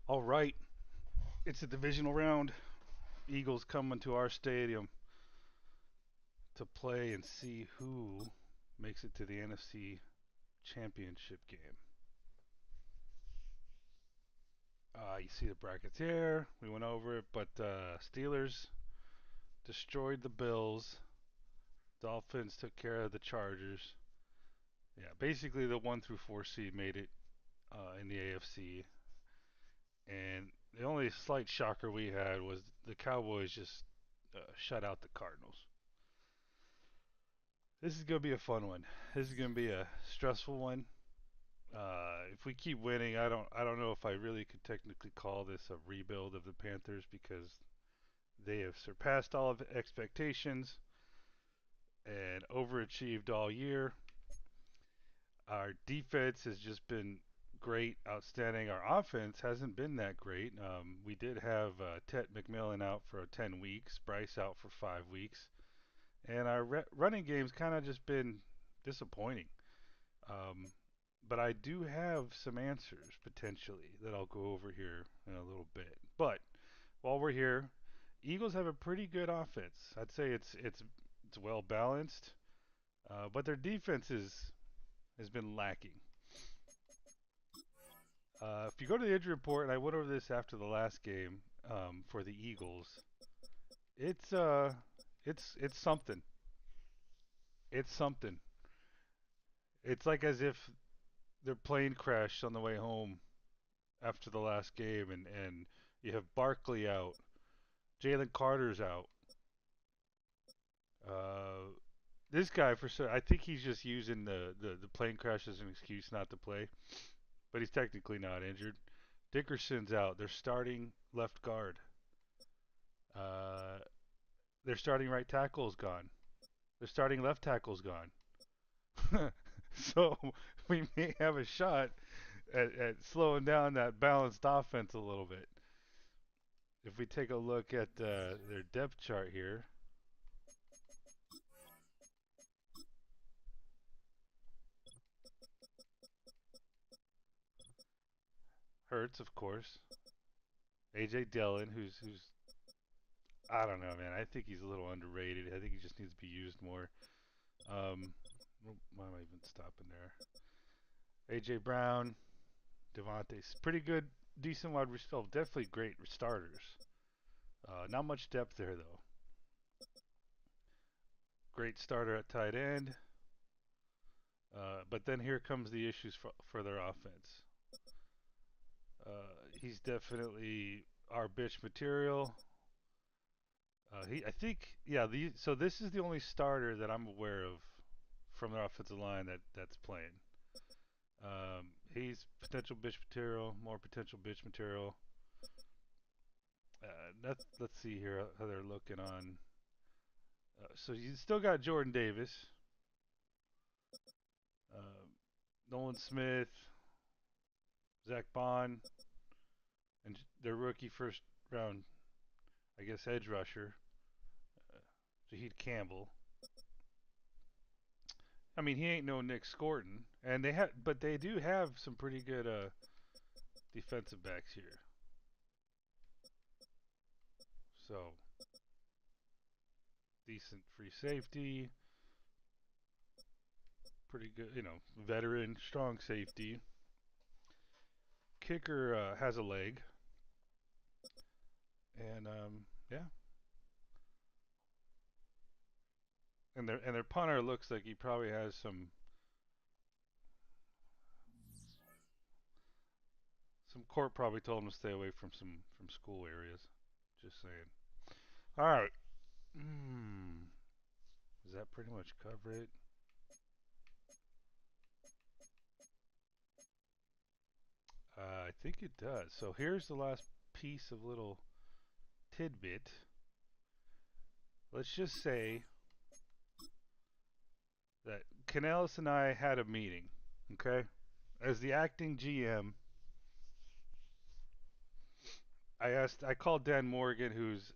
All right, it's a divisional round. Eagles coming to our stadium to play and see who makes it to the NFC Championship game. You see the brackets here. We went over it, but Steelers destroyed the Bills. Dolphins took care of the Chargers. Yeah, basically the 1 through 4 seed made it in the AFC. And the only slight shocker we had was the Cowboys just shut out the Cardinals. This is gonna be a fun one. This is gonna be a stressful one. If we keep winning, I don't know if I really could technically call this a rebuild of the Panthers because they have surpassed all of expectations and overachieved all year. Our defense has just been great, outstanding. Our offense hasn't been that great. We did have Ted McMillan out for 10 weeks, Bryce out for 5 weeks, and our running game's kind of just been disappointing. Um, but I do have some answers potentially that I'll go over here in a little bit. But while we're here, Eagles have a pretty good offense. I'd say it's well balanced, but their defense has been lacking. If you go to the injury report, and I went over this after the last game for the Eagles, it's uh it's something. It's something. It's like as if their plane crashed on the way home after the last game, and you have Barkley out, Jalen Carter's out. Uh, this guy for sure, I think he's just using the plane crash as an excuse not to play, but he's technically not injured. Dickerson's out. They're starting left guard. Uh, their starting right tackle's gone. Their starting left tackle's gone. So we may have a shot at slowing down that balanced offense a little bit. If we take a look at their depth chart here, Hurts, of course, AJ Dillon, who's I don't know, man. I think he's a little underrated. I think he just needs to be used more. Um, why am I even stopping there? AJ Brown, Devontae's pretty good, decent wide receiver. Definitely great starters. Not much depth there though. Great starter at tight end. But then here comes the issues for their offense. He's definitely our bitch material. I think, yeah. So this is the only starter that I'm aware of from their offensive line that's playing. He's potential bitch material, more potential bitch material. Let's see here how they're looking on. So you still got Jordan Davis, uh, Nolan Smith, Zach Bond, and their rookie first round, I guess, edge rusher, Jaheed Campbell. I mean, he ain't no Nick Scorton, and but they do have some pretty good defensive backs here. So decent free safety, pretty good, veteran, strong safety. Kicker has a leg, and yeah, and their punter looks like he probably has some court probably told him to stay away from school areas. Just saying. All right. Does that pretty much cover it? I think it does. So here's the last piece of little tidbit. Let's just say that Canales and I had a meeting, okay? As the acting GM, I called Dan Morgan, who's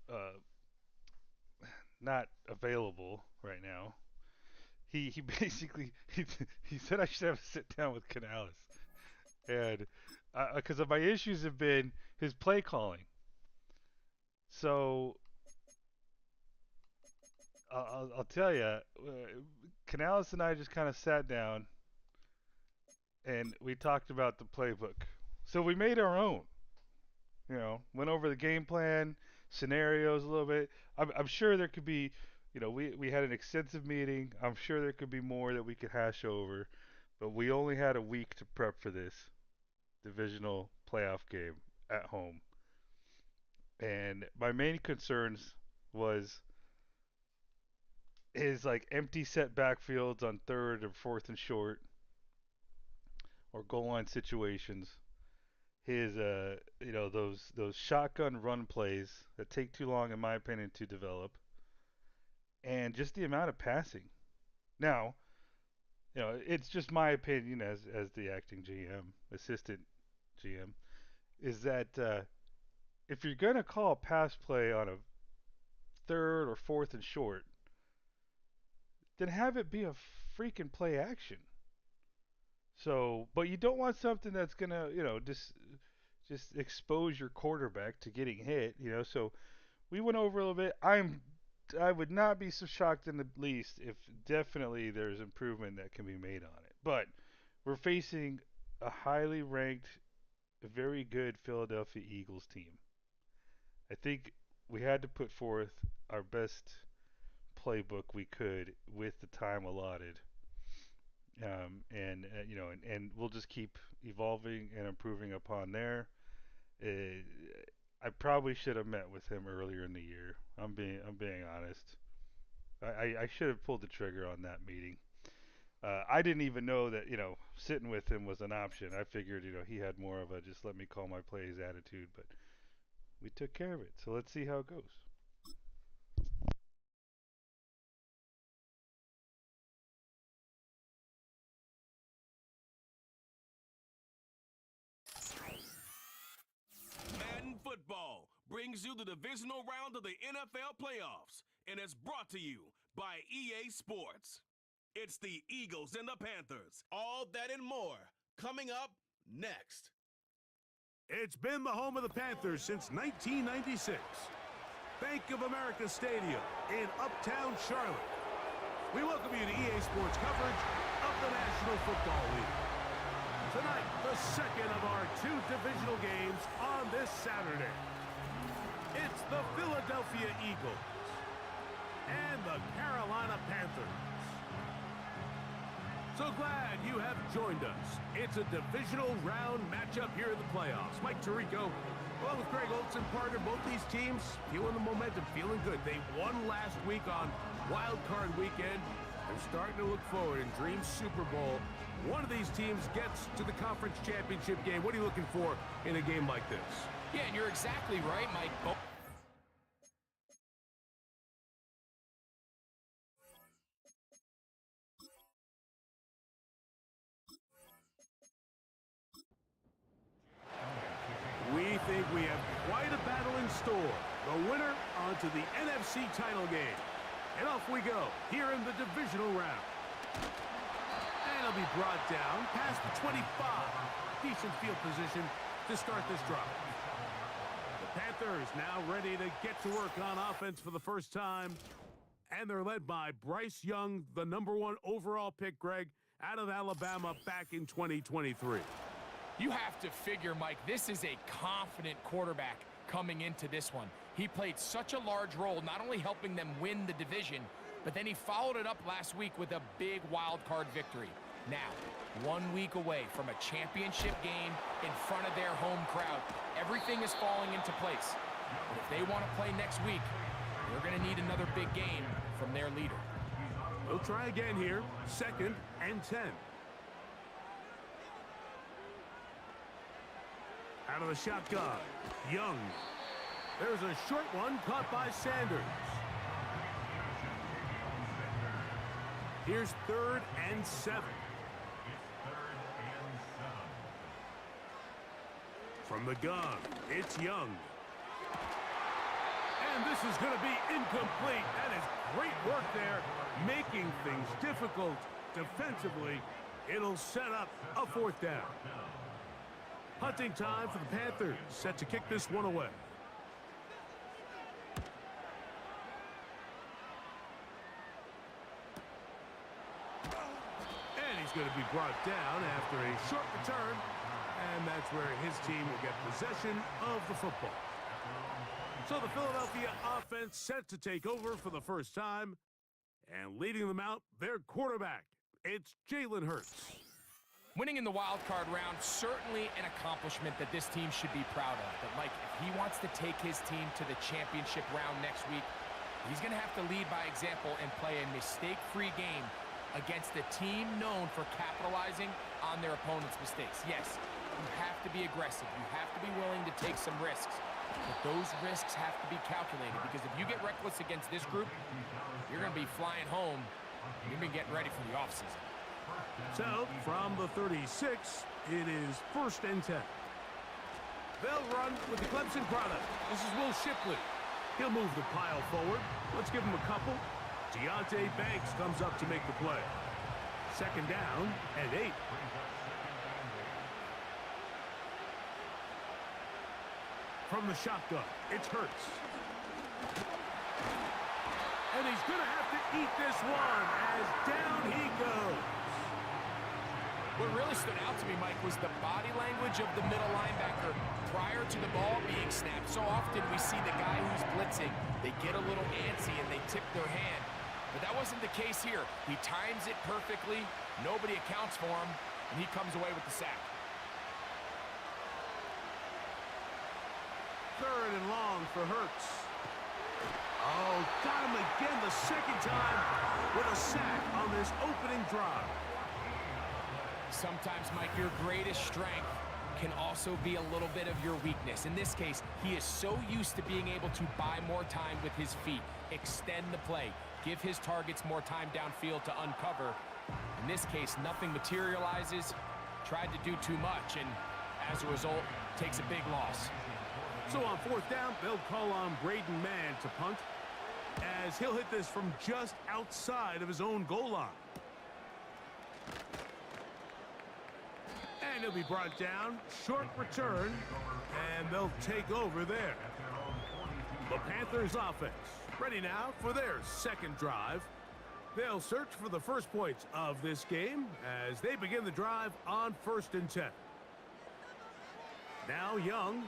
not available right now. He basically he said I should have a sit down with Canales, and Because my issues have been his play calling. So I'll tell you, Canales and I just kind of sat down and we talked about the playbook. So we made our own. Went over the game plan, scenarios a little bit. I'm sure there could be, we had an extensive meeting. I'm sure there could be more that we could hash over, but we only had a week to prep for this divisional playoff game at home. And my main concerns was his like empty set backfields on third or fourth and short or goal line situations. His those shotgun run plays that take too long in my opinion to develop, and just the amount of passing. Now, it's just my opinion as the acting GM, assistant GM, is that if you're gonna call a pass play on a third or fourth and short, then have it be a freaking play action. So, but you don't want something that's gonna, just expose your quarterback to getting hit. So we went over a little bit. I would not be so shocked in the least if definitely there's improvement that can be made on it. But we're facing a highly ranked, very good Philadelphia Eagles team. I think we had to put forth our best playbook we could with the time allotted. And we'll just keep evolving and improving upon there. Uh, I probably should have met with him earlier in the year. I'm being honest. I should have pulled the trigger on that meeting. I didn't even know that sitting with him was an option. I figured he had more of a just let me call my plays attitude, but we took care of it. So let's see how it goes. Madden football brings you the divisional round of the NFL playoffs and is brought to you by EA Sports. It's the Eagles and the Panthers. All that and more coming up next. It's been the home of the Panthers since 1996. Bank of America Stadium in Uptown Charlotte. We welcome you to EA Sports coverage of the National Football League. Tonight, the second of our two divisional games on this Saturday. It's the Philadelphia Eagles and the Carolina Panthers. So glad you have joined us. It's a divisional round matchup here in the playoffs. Mike Tirico, along with Greg Olson, partner, both these teams feeling the momentum, feeling good. They won last week on Wild Card Weekend. They're starting to look forward and dream Super Bowl. One of these teams gets to the conference championship game. What are you looking for in a game like this? Yeah, and you're exactly right, Mike. We think we have quite a battle in store. The winner onto the NFC title game. And off we go here in the divisional round. And it'll be brought down past the 25. Decent field position to start this drive. The Panthers now ready to get to work on offense for the first time. And they're led by Bryce Young, the #1 overall pick, Greg, out of Alabama back in 2023. You have to figure, Mike, this is a confident quarterback coming into this one. He played such a large role, not only helping them win the division, but then he followed it up last week with a big wild card victory. Now, 1 week away from a championship game in front of their home crowd, everything is falling into place. But if they want to play next week, they're going to need another big game from their leader. We'll try again here, 2nd and 10. Out of the shotgun, Young. There's a short one caught by Sanders. Here's 3rd and 7. From the gun, it's Young. And this is going to be incomplete. That is great work there, making things difficult defensively. It'll set up a 4th down. Punting time for the Panthers, set to kick this one away. And he's going to be brought down after a short return. And that's where his team will get possession of the football. So the Philadelphia offense set to take over for the first time. And leading them out, their quarterback. It's Jalen Hurts. Winning in the wild card round, certainly an accomplishment that this team should be proud of. But Mike, if he wants to take his team to the championship round next week, he's going to have to lead by example and play a mistake-free game against a team known for capitalizing on their opponent's mistakes. Yes, you have to be aggressive. You have to be willing to take some risks. But those risks have to be calculated, because if you get reckless against this group, you're going to be flying home. You're going to be getting ready for the offseason. So, from the 36, it is 1st and 10. They'll run with the Clemson product. This is Will Shipley. He'll move the pile forward. Let's give him a couple. Deonte Banks comes up to make the play. 2nd down and 8. From the shotgun, it's Hurts. And he's going to have to eat this one as down he goes. What really stood out to me, Mike, was the body language of the middle linebacker prior to the ball being snapped. So often we see the guy who's blitzing, they get a little antsy and they tip their hand. But that wasn't the case here. He times it perfectly, nobody accounts for him, and he comes away with the sack. 3rd and long for Hurts. Oh, got him again the 2nd time with a sack on this opening drive. Sometimes, Mike, your greatest strength can also be a little bit of your weakness. In this case, he is so used to being able to buy more time with his feet, extend the play, give his targets more time downfield to uncover. In this case, nothing materializes, tried to do too much, and as a result, takes a big loss. So on 4th down, they'll call on Braden Mann to punt, as he'll hit this from just outside of his own goal line. And he'll be brought down, short return, and they'll take over there. The Panthers offense ready now for their 2nd drive. They'll search for the first points of this game as they begin the drive on 1st and 10. Now Young.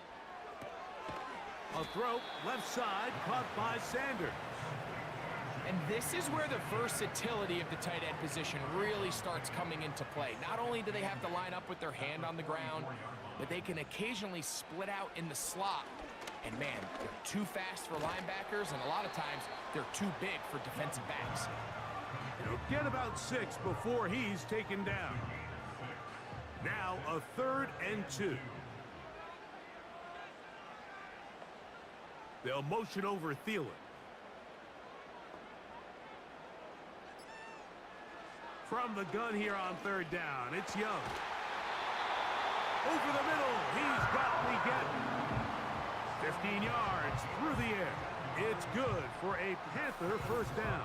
A throw, left side, caught by Sanders. And this is where the versatility of the tight end position really starts coming into play. Not only do they have to line up with their hand on the ground, but they can occasionally split out in the slot. And man, they're too fast for linebackers, and a lot of times they're too big for defensive backs. He'll get about 6 before he's taken down. Now a 3rd and 2. They'll motion over Thielen. From the gun here on 3rd down, it's Young. Over the middle, he's got Leggett. 15 yards through the air. It's good for a Panther 1st down.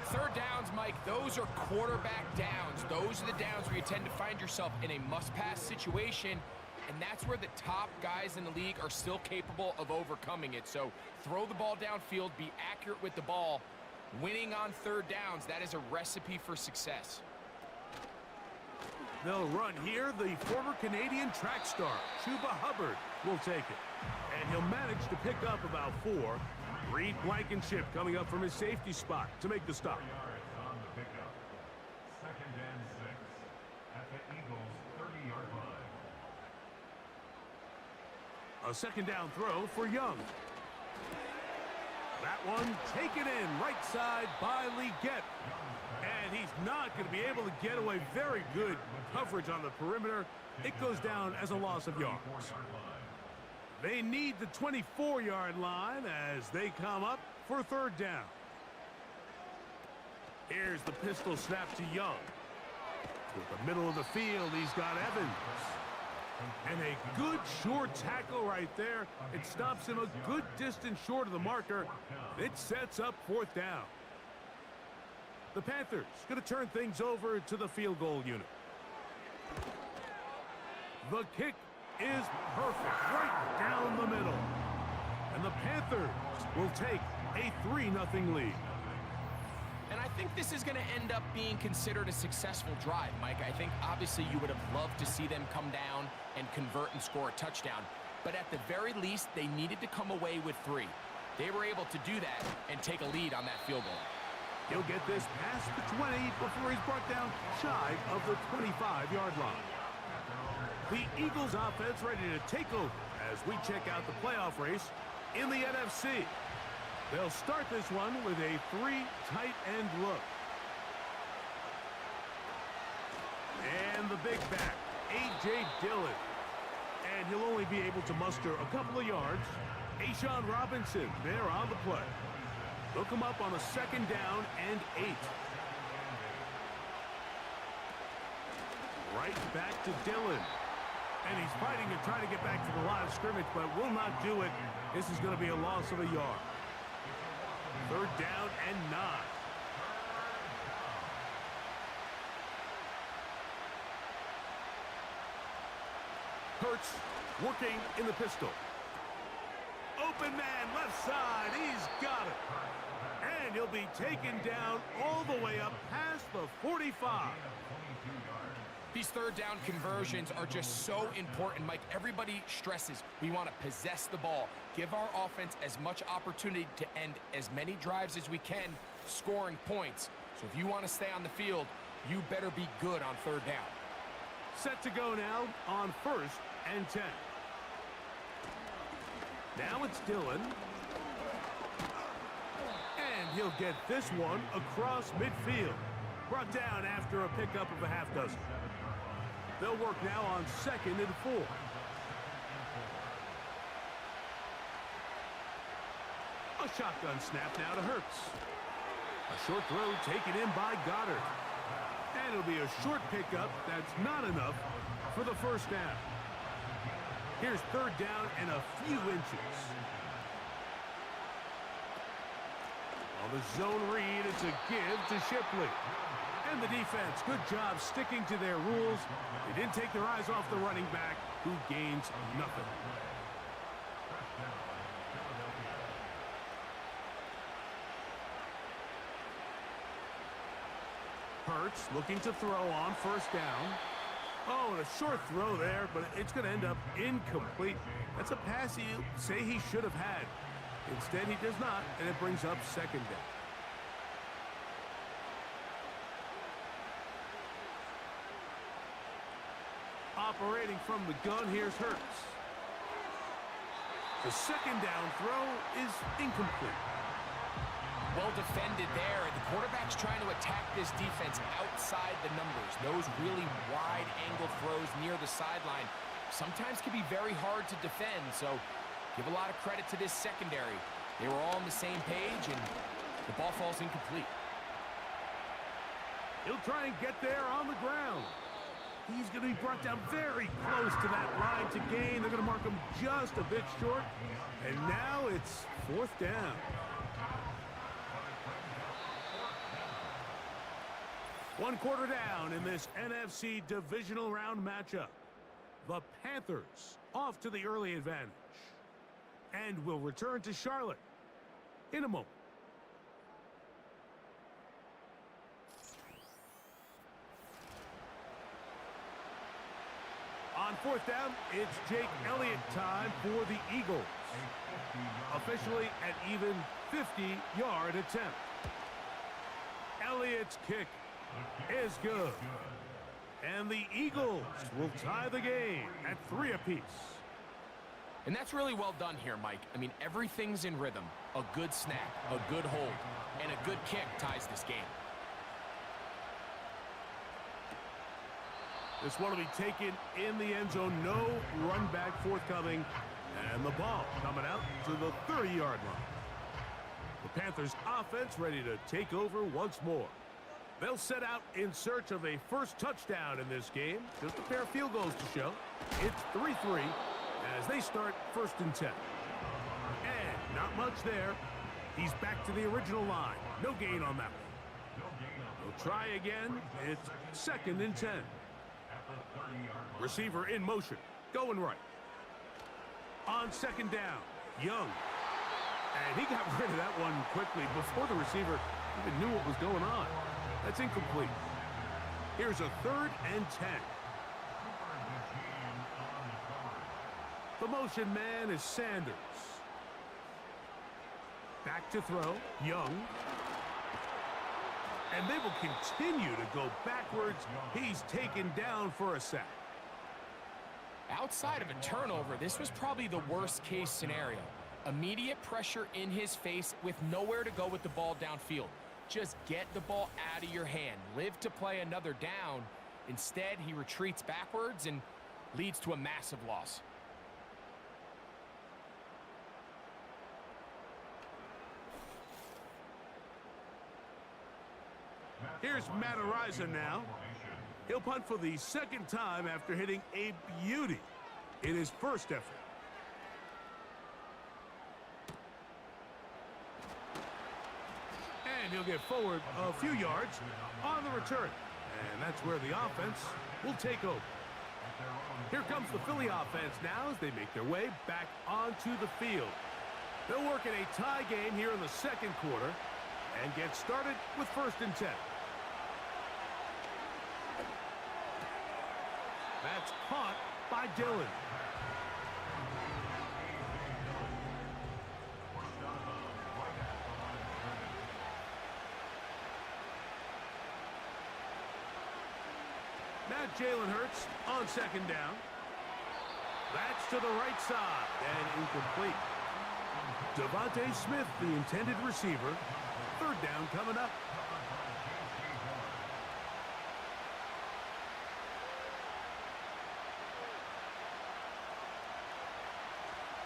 3rd downs, Mike, those are quarterback downs. Those are the downs where you tend to find yourself in a must-pass situation, and that's where the top guys in the league are still capable of overcoming it. So throw the ball downfield, be accurate with the ball. Winning on 3rd downs, that is a recipe for success. They'll run here. The former Canadian track star, Chuba Hubbard, will take it. And he'll manage to pick up about 4. Reed Blankenship coming up from his safety spot to make the stop. A 2nd down throw for Young. That one taken in right side by Leggett. And he's not going to be able to get away. Very good coverage on the perimeter. It goes down as a loss of yards. They need the 24-yard line as they come up for 3rd down. Here's the pistol snap to Young. To the middle of the field, he's got Evans. And a good short tackle right there. It stops him a good distance short of the marker. It sets up 4th down. The Panthers going to turn things over to the field goal unit. The kick is perfect, right down the middle. And the Panthers will take a 3-0 lead. And I think this is going to end up being considered a successful drive, Mike. I think obviously you would have loved to see them come down and convert and score a touchdown. But at the very least, they needed to come away with 3. They were able to do that and take a lead on that field goal. He'll get this past the 20 before he's brought down shy of the 25-yard line. The Eagles offense ready to take over as we check out the playoff race in the NFC. They'll start this one with a 3 tight end look. And the big back, A.J. Dillon. And he'll only be able to muster a couple of yards. A'Shawn Robinson there on the play. They'll come up on a 2nd down and 8. Right back to Dillon. And he's fighting to try to get back to the line of scrimmage, but will not do it. This is going to be a loss of a yard. 3rd down and 9. Hurts working in the pistol. Open man, left side. He's got it. And he'll be taken down all the way up past the 45. These 3rd down conversions are just so important, Mike. Everybody stresses we want to possess the ball, give our offense as much opportunity to end as many drives as we can, scoring points. So if you want to stay on the field, you better be good on 3rd down. Set to go now on 1st and 10. Now it's Dillon. And he'll get this one across midfield. Brought down after a pickup of a half dozen. They'll work now on 2nd and 4. A shotgun snap now to Hurts. A short throw taken in by Goddard. And it'll be a short pickup that's not enough for the 1st down. Here's 3rd down and a few inches. On the zone read, it's a give to Shipley. And the defense, good job sticking to their rules. They didn't take their eyes off the running back, who gains nothing. Hurts looking to throw on 1st down. Oh, and a short throw there, but it's going to end up incomplete. That's a pass you say he should have had. Instead, he does not, and it brings up 2nd down. Operating from the gun, here's Hurts. The 2nd down throw is incomplete. Well defended there. The quarterback's trying to attack this defense outside the numbers. Those really wide angle throws near the sideline sometimes can be very hard to defend, so give a lot of credit to this secondary. They were all on the same page, and the ball falls incomplete. He'll try and get there on the ground. He's going to be brought down very close to that line to gain. They're going to mark him just a bit short. And now it's 4th down. One quarter down in this NFC Divisional Round matchup. The Panthers off to the early advantage. And will return to Charlotte in a moment. On 4th down, it's Jake Elliott time for the Eagles. Officially an even 50-yard attempt. Elliott's kick is good. And the Eagles will tie the game at 3 apiece. And that's really well done here, Mike. I mean, everything's in rhythm. A good snap, a good hold, and a good kick ties this game. This one will be taken in the end zone. No run back forthcoming. And the ball coming out to the 30-yard line. The Panthers offense ready to take over once more. They'll set out in search of a first touchdown in this game. Just a pair of field goals to show. It's 3-3 as they start 1st and 10. And not much there. He's back to the original line. No gain on that one. They'll try again. It's 2nd and 10. Receiver in motion, going right. On second down, Young. And he got rid of that one quickly before the receiver even knew what was going on. That's incomplete. Here's a 3rd and 10. The motion man is Sanders. Back to throw, Young. And they will continue to go backwards. He's taken down for a sack. Outside of a turnover, this was probably the worst-case scenario. Immediate pressure in his face with nowhere to go with the ball downfield. Just get the ball out of your hand. Live to play another down. Instead, he retreats backwards and leads to a massive loss. Here's Matt now. He'll punt for the 2nd time after hitting a beauty in his first effort. And he'll get forward a few yards on the return. And that's where the offense will take over. Here comes the Philly offense now as they make their way back onto the field. They'll work in a tie game here in the 2nd quarter and get started with 1st and 10. That's caught by Dillon. Now Jalen Hurts on 2nd down. That's to the right side and incomplete. Devontae Smith, the intended receiver. 3rd down coming up.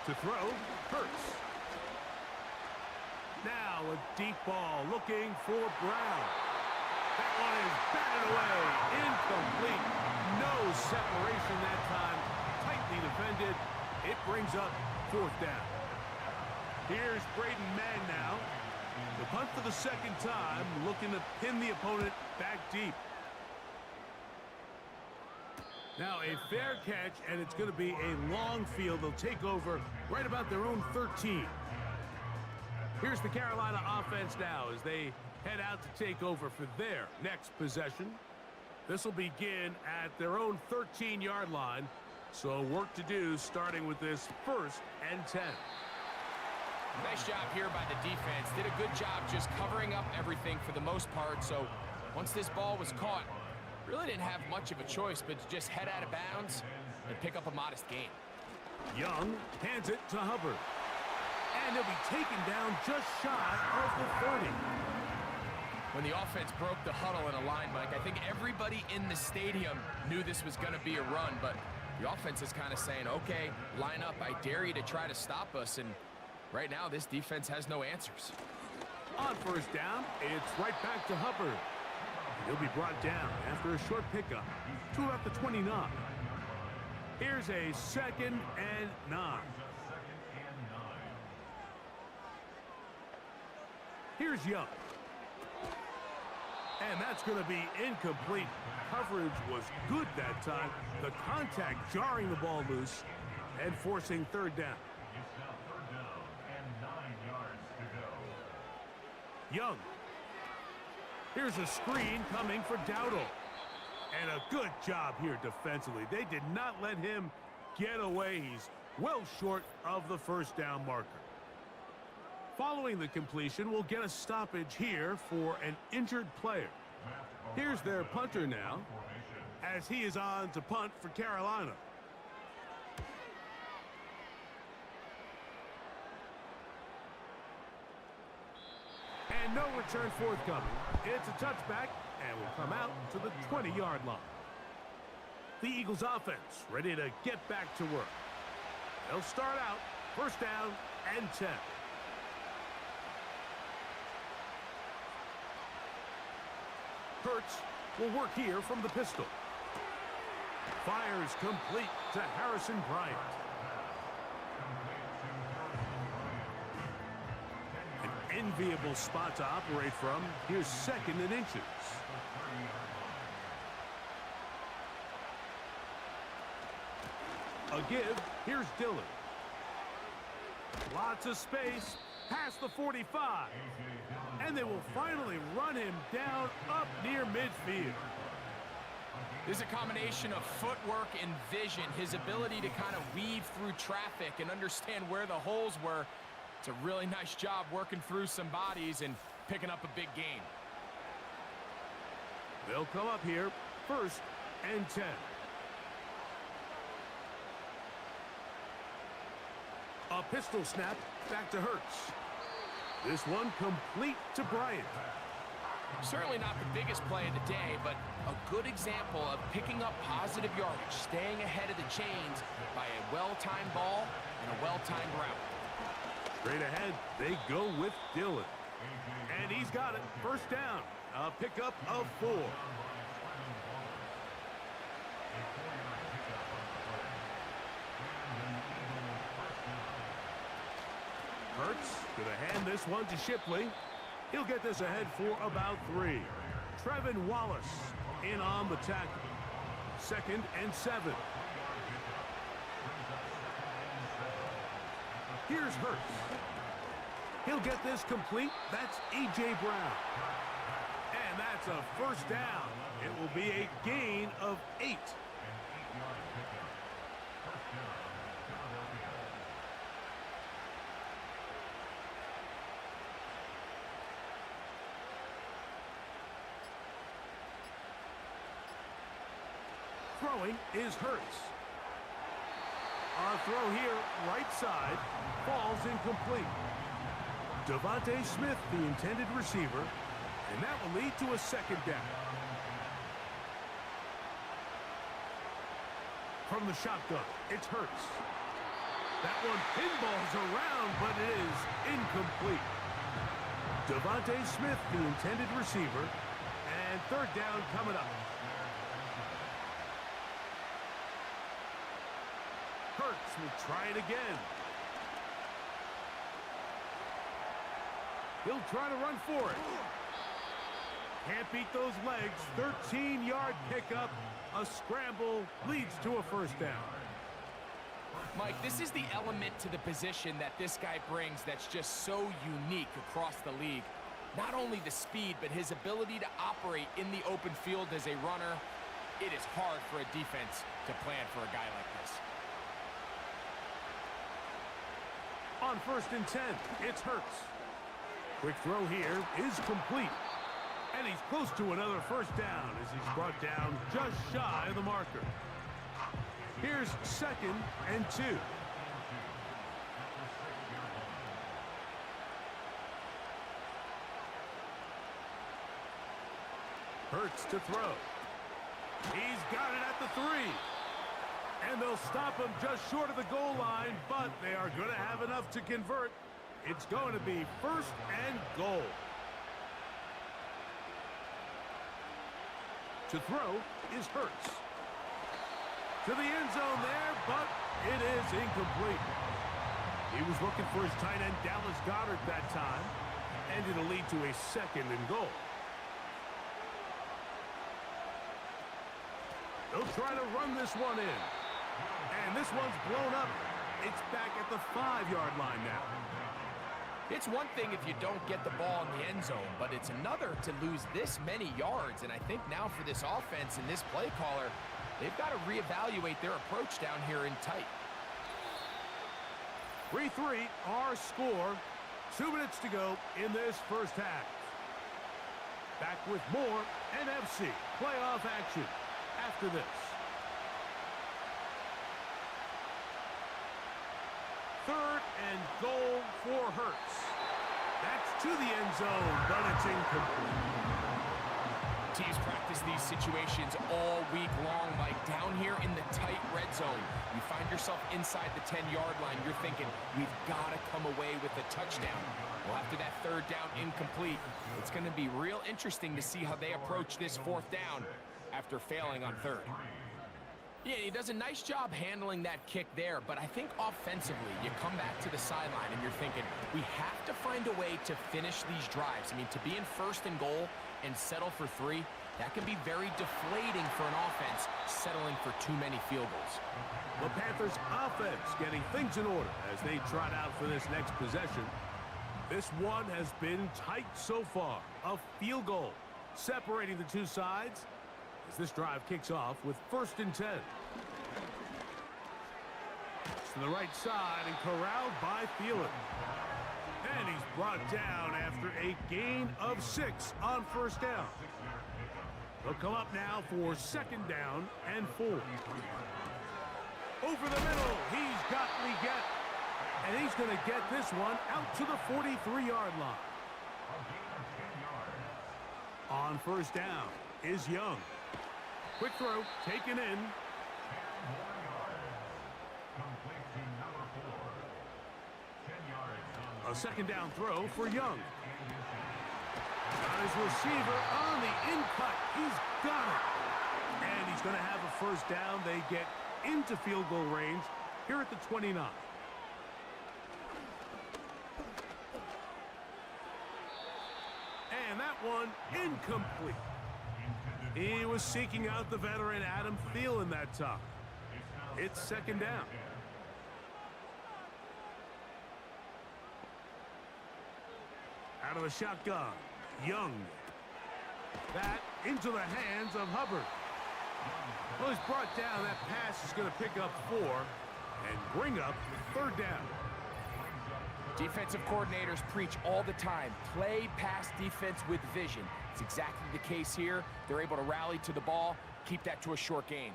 To throw, Hurts. Now a deep ball looking for Brown. That one is batted away. Incomplete. No separation that time. Tightly defended. It brings up 4th down. Here's Braden Mann now. The punt for the 2nd time, looking to pin the opponent back deep. Now a fair catch, and it's going to be a long field. They'll take over right about their own 13. Here's the Carolina offense now as they head out to take over for their next possession. This will begin at their own 13-yard line. So work to do starting with this 1st and 10. Nice job here by the defense. Did a good job just covering up everything for the most part. So once this ball was caught, really didn't have much of a choice but to just head out of bounds and pick up a modest gain. Young hands it to Hubbard. And he'll be taken down just shy of the 30. When the offense broke the huddle in a line, Mike, I think everybody in the stadium knew this was going to be a run, but the offense is kind of saying, okay, line up. I dare you to try to stop us. And right now, this defense has no answers. On 1st down, it's right back to Hubbard. He'll be brought down after a short pickup to about the 29. Here's a 2nd and 9. Here's Young. And that's going to be incomplete. Coverage was good that time. The contact jarring the ball loose and forcing 3rd down. Young. Here's a screen coming for Dowdle. And a good job here defensively. They did not let him get away. He's well short of the 1st down marker. Following the completion, we'll get a stoppage here for an injured player. Here's their punter now, as he is on to punt for Carolina. And no return forthcoming. It's a touchback, and will come out to the 20-yard line. The Eagles offense ready to get back to work. They'll start out 1st down and 10. Hurts will work here from the pistol. Fires complete to Harrison Bryant. An enviable spot to operate from. Here's 2nd and inches. A give. Here's Dillon. Lots of space. Past the 45. And they will finally run him down up near midfield. There's a combination of footwork and vision, his ability to kind of weave through traffic and understand where the holes were. It's a really nice job working through some bodies and picking up a big gain. They'll come up here, 1st and 10. A pistol snap back to Hurts. This one complete to Bryant. Certainly not the biggest play of the day, but a good example of picking up positive yardage, staying ahead of the chains by a well-timed ball and a well-timed route. Straight ahead, they go with Dillon. And he's got it. 1st down. A pickup of 4. Hurts gonna hand this one to Shipley. He'll get this ahead for about 3. Trevin Wallace in on the tackle. 2nd and 7. Here's Hurts. He'll get this complete. That's A.J. Brown. And that's a 1st down. It will be a gain of 8. Throwing is Hurts. Our throw here, right side, falls incomplete. Devontae Smith, the intended receiver, and that will lead to a 2nd down. From the shotgun, it's Hurts. That one pinballs around, but it is incomplete. Devontae Smith, the intended receiver, and 3rd down coming up. Hurts will try it again. He'll try to run for it. Can't beat those legs. 13-yard pickup. A scramble leads to a 1st down. Mike, this is the element to the position that this guy brings that's just so unique across the league. Not only the speed, but his ability to operate in the open field as a runner. It is hard for a defense to plan for a guy like this. On 1st and 10, it's Hurts. Quick throw here is complete. And he's close to another 1st down as he's brought down just shy of the marker. Here's 2nd and 2. Hurts to throw. He's got it at the 3. And they'll stop him just short of the goal line, but they are going to have enough to convert. It's going to be 1st and goal. To throw is Hurts. To the end zone there, but it is incomplete. He was looking for his tight end, Dallas Goedert, that time. And it'll lead to a 2nd and goal. They'll try to run this one in. And this one's blown up. It's back at the 5-yard line now. It's one thing if you don't get the ball in the end zone, but it's another to lose this many yards. And I think now for this offense and this play caller, they've got to reevaluate their approach down here in tight. 3-3, our score. 2 minutes to go in this 1st half. Back with more NFC playoff action after this. 3rd and goal for Hurts. That's to the end zone, but it's incomplete. Teams practice these situations all week long, Mike. Down here in the tight red zone, you find yourself inside the 10-yard line. You're thinking, we've got to come away with a touchdown. Well, after that 3rd down incomplete, it's going to be real interesting to see how they approach this 4th down after failing on 3rd. Yeah, he does a nice job handling that kick there, but I think offensively, you come back to the sideline and you're thinking, we have to find a way to finish these drives. I mean, to be in 1st and goal and settle for 3, That can be very deflating for an offense settling for too many field goals. The Panthers offense getting things in order as they trot out for this next possession. This one has been tight so far. A field goal separating the two sides as this drive kicks off with 1st and 10. To the right side and corralled by Thielen. And he's brought down after a gain of 6 on 1st down. They'll come up now for 2nd down and 4. Over the middle, he's got Leggett. And he's going to get this one out to the 43-yard line. On 1st down is Young. Quick throw, taken in. A 2nd down throw for Young. Got his receiver on the in-cut. He's got it. And he's going to have a 1st down. They get into field goal range here at the 29. And that one incomplete. He was seeking out the veteran Adam Thielen that time. It's 2nd down. Out of the shotgun, Young. That into the hands of Hubbard. Well, he's brought down. That pass is going to pick up 4 and bring up 3rd down. Defensive coordinators preach all the time, play pass defense with vision. It's exactly the case here. They're able to rally to the ball, keep that to a short gain.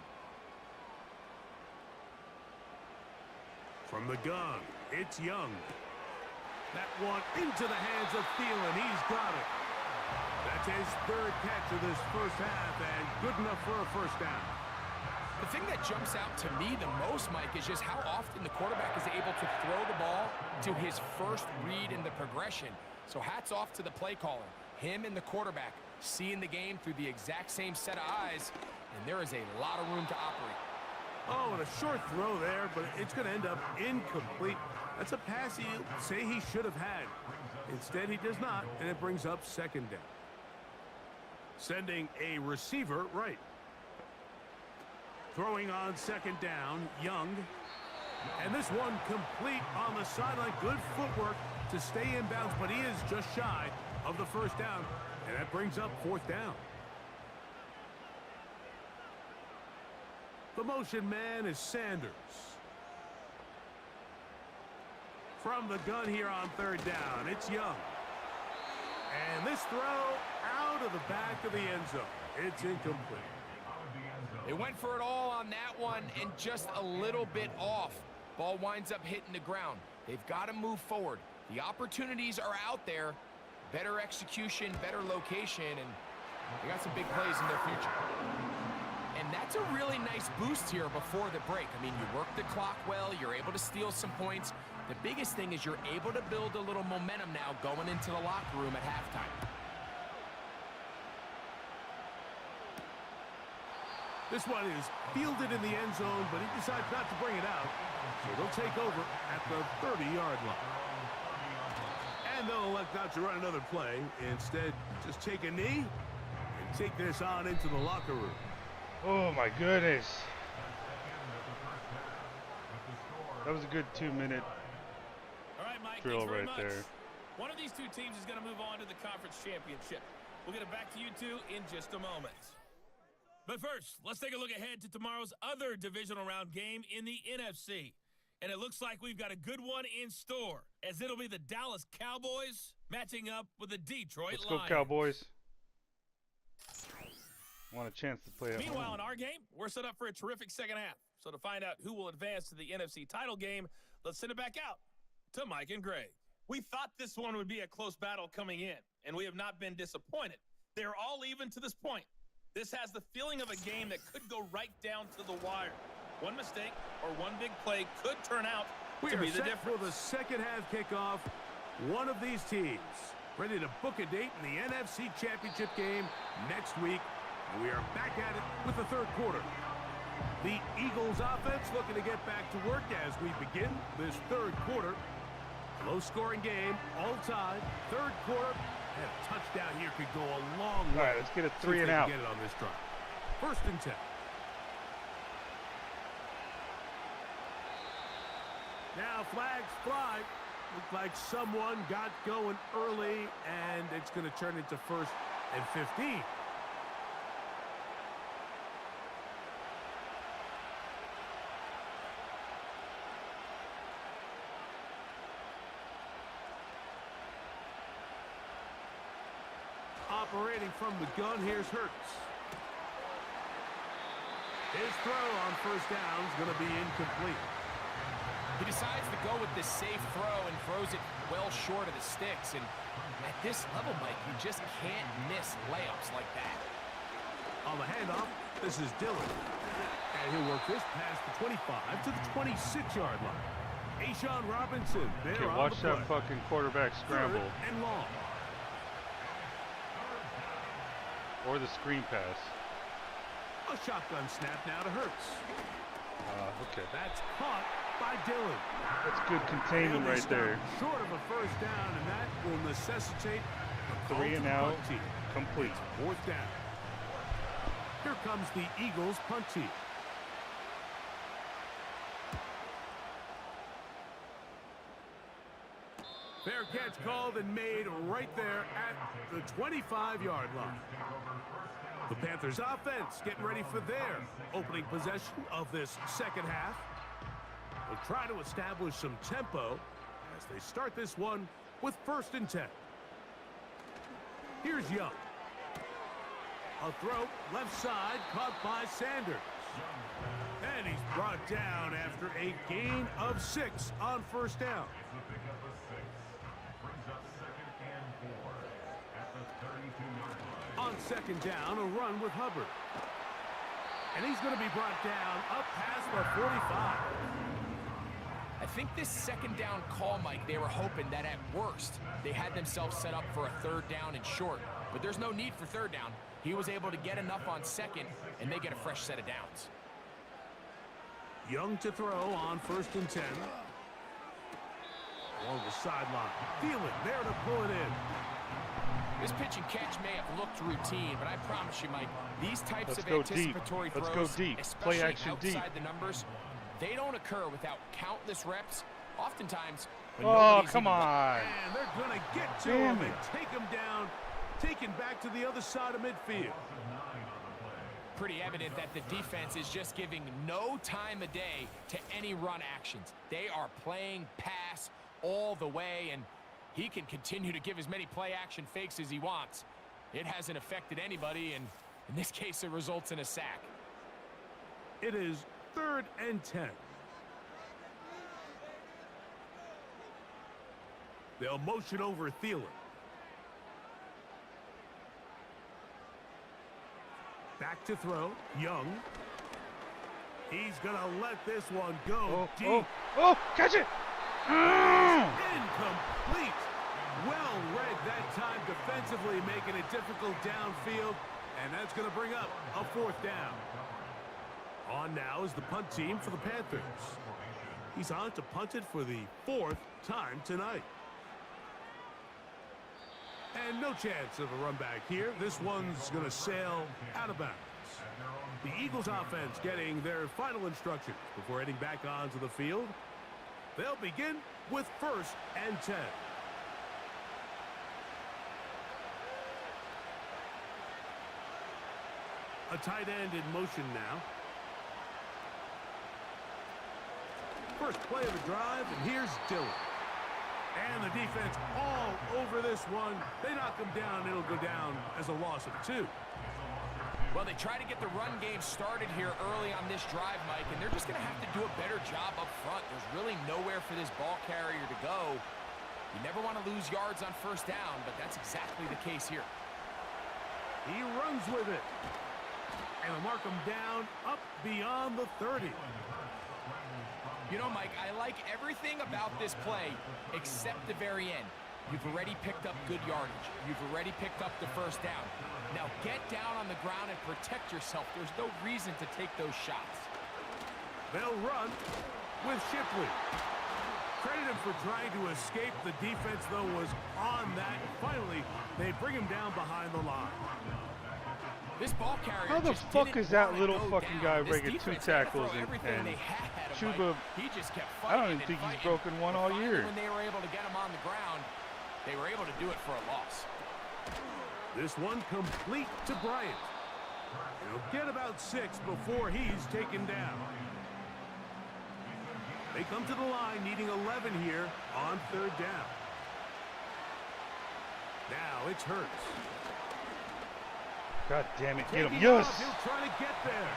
From the gun, it's Young. That one into the hands of Thielen. He's got it. That's his 3rd catch of this 1st half, and good enough for a 1st down. The thing that jumps out to me the most, Mike, is just how often the quarterback is able to throw the ball to his first read in the progression. So hats off to the play caller. Him and the quarterback seeing the game through the exact same set of eyes, and there is a lot of room to operate. Oh, and a short throw there, but it's going to end up incomplete. That's a pass he'll say he should have had. Instead, he does not, and it brings up 2nd down. Sending a receiver right. Throwing on 2nd down, Young. And this one complete on the sideline. Good footwork to stay in bounds, but he is just shy of the 1st down. And that brings up 4th down. The motion man is Sanders. From the gun here on 3rd down, it's Young. And this throw out of the back of the end zone. It's incomplete. They went for it all on that one and just a little bit off. Ball winds up hitting the ground. They've got to move forward. The opportunities are out there. Better execution, better location, and they got some big plays in their future. And that's a really nice boost here before the break. I mean, you work the clock well, you're able to steal some points. The biggest thing is you're able to build a little momentum now going into the locker room at halftime. This one is fielded in the end zone, but he decides not to bring it out. So they'll take over at the 30-yard line. And they'll elect not to run another play. Instead, just take a knee and take this on into the locker room. Oh my goodness. That was a good 2-minute All right, Mike, drill thanks very right much. there. One of these two teams is going to move on to the conference championship. We'll get it back to you two in just a moment. But first, let's take a look ahead to tomorrow's other divisional round game in the NFC. And it looks like we've got a good one in store, as it'll be the Dallas Cowboys matching up with the Detroit Let's Lions. go, Cowboys. Want a chance to play at Meanwhile, home. in our game, we're set up for a terrific second half. So to find out who will advance to the NFC title game, let's send it back out to Mike and Greg. We thought this one would be a close battle coming in, and we have not been disappointed. They're all even to this point. This has the feeling of a game that could go right down to the wire. One mistake or one big play could turn out to be the difference. For the second half kickoff. One of these teams ready to book a date in the NFC Championship game next week. And we are back at it with the third quarter. The Eagles offense looking to get back to work as we begin this third quarter. Low-scoring game, all tied. Third quarter, And a touchdown here could go a long way. All right, let's get a See if 3 and they can out. Get it on this drive. 1st and 10. Now flags fly. Looked like someone got going early, and it's going to turn into 1st and 15. Operating from the gun, here's Hurts. His throw on 1st down is going to be incomplete. He decides to go with this safe throw and throws it well short of the sticks. And at this level, Mike, you just can't miss layups like that. On the handoff, this is Dillon. And he'll work this past the 25 to the 26-yard line. A'Shawn Robinson there Okay, on watch the that play. fucking quarterback scramble. 3rd and long. Or the screen pass. A shotgun snap now to Hurts. Okay. That's caught by Dillon. That's good containing And they right there. stop short of a 1st down, and that will necessitate a call 3 to and the out, punt team. complete. 4th down. Here comes the Eagles punt team. Fair catch called and made right there at the 25-yard line. The Panthers offense getting ready for their opening possession of this 2nd half. They'll try to establish some tempo as they start this one with 1st and 10. Here's Young. A throw left side caught by Sanders. And he's brought down after a gain of 6 on 1st down. On 2nd down, a run with Hubbard. And he's going to be brought down up past the 45. I think this 2nd down call, Mike, they were hoping that at worst they had themselves set up for a 3rd down and short. But there's no need for 3rd down. He was able to get enough on 2nd, and they get a fresh set of downs. Young to throw on 1st and 10. Along the sideline. Thielen there to pull it in. This pitch and catch may have looked routine, but I promise you, Mike, these types Let's of go deep. anticipatory Let's throws, go deep. especially Play action outside deep. the numbers, they don't occur without countless reps. Oftentimes, when Oh, nobody's come even on. And they're going to get to Damn him it. and take him down, taken back to the other side of midfield. pretty evident that the defense is just giving no time of day to any run actions. They are playing pass all the way, and he can continue to give as many play action fakes as he wants. It hasn't affected anybody, and in this case, it results in a sack. It is 3rd and 10. They'll motion over Thielen. Back to throw. Young. He's going to let this one go deep. Oh, catch it! Incomplete. Well read that time defensively, making it difficult downfield, and that's going to bring up a 4th down. On now is the punt team for the Panthers. He's on to punt it for the 4th time tonight. And no chance of a run back here. This one's going to sail out of bounds. The Eagles offense getting their final instructions before heading back onto the field. They'll begin with 1st and 10. A tight end in motion now. First play of the drive, and here's Dillon. And the defense all over this one. They knock him down. It'll go down as a loss of 2. Well, they try to get the run game started here early on this drive, Mike, and they're just going to have to do a better job up front. There's really nowhere for this ball carrier to go. You never want to lose yards on 1st down, but that's exactly the case here. He runs with it. And they'll mark him down up beyond the 30. You know, Mike, I like everything about this play except the very end. You've already picked up good yardage. You've already picked up the 1st down. Now get down on the ground and protect yourself. There's no reason to take those shots. They'll run with Shipley. Credit him for trying to escape. The defense, though, was on that. Finally, they bring him down behind the line. This ball carrier How the just fuck didn't is that wanna little go fucking down. guy This breaking 2 defense had to throw tackles everything and they had at him, Chuba? Mike. He just kept I don't fighting even think and he's fighting. broken one But all finally, year. when they were able to get him on the ground, they were able to do it for a loss. This one complete to Bryant. He'll get about 6 before he's taken down. They come to the line needing 11 here on 3rd down. Now it's Hurts. God damn it, get him. Taking Yes! off, he'll try to get there.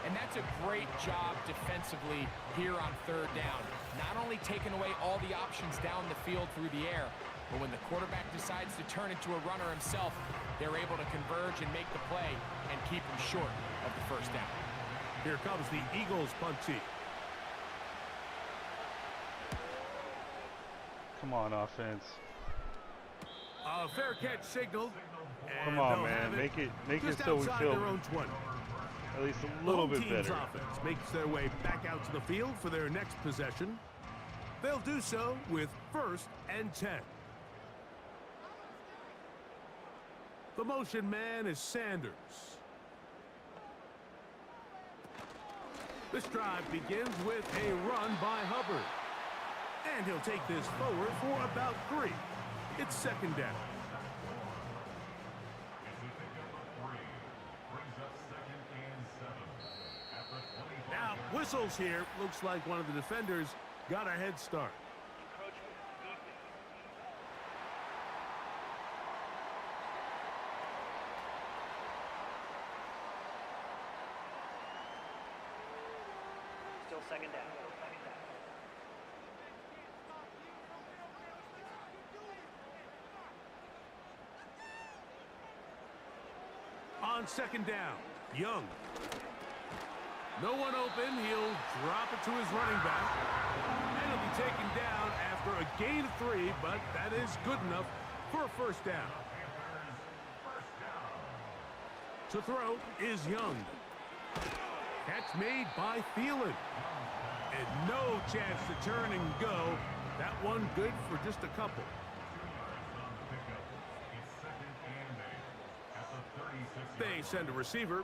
And that's a great job defensively here on 3rd down. Not only taking away all the options down the field through the air, but when the quarterback decides to turn into a runner himself, they're able to converge and make the play and keep him short of the 1st down. Here comes the Eagles punt team. Come on, offense. A fair catch signal. Come on, man. Make it just so we outside feel their own 20. at least a little Home bit team's better. offense makes their way back out to the field for their next possession. They'll do so with 1st and 10. The motion man is Sanders. This drive begins with a run by Hubbard. And he'll take this forward for about 3. It's 2nd down. Now, whistles here. Looks like one of the defenders got a head start. Still 2nd down. On 2nd down, Young. No one open. He'll drop it to his running back. And he'll be taken down after a gain of 3, but that is good enough for a 1st down. To throw is Young. Catch made by Thielen. And no chance to turn and go. That one good for just a couple. They send a receiver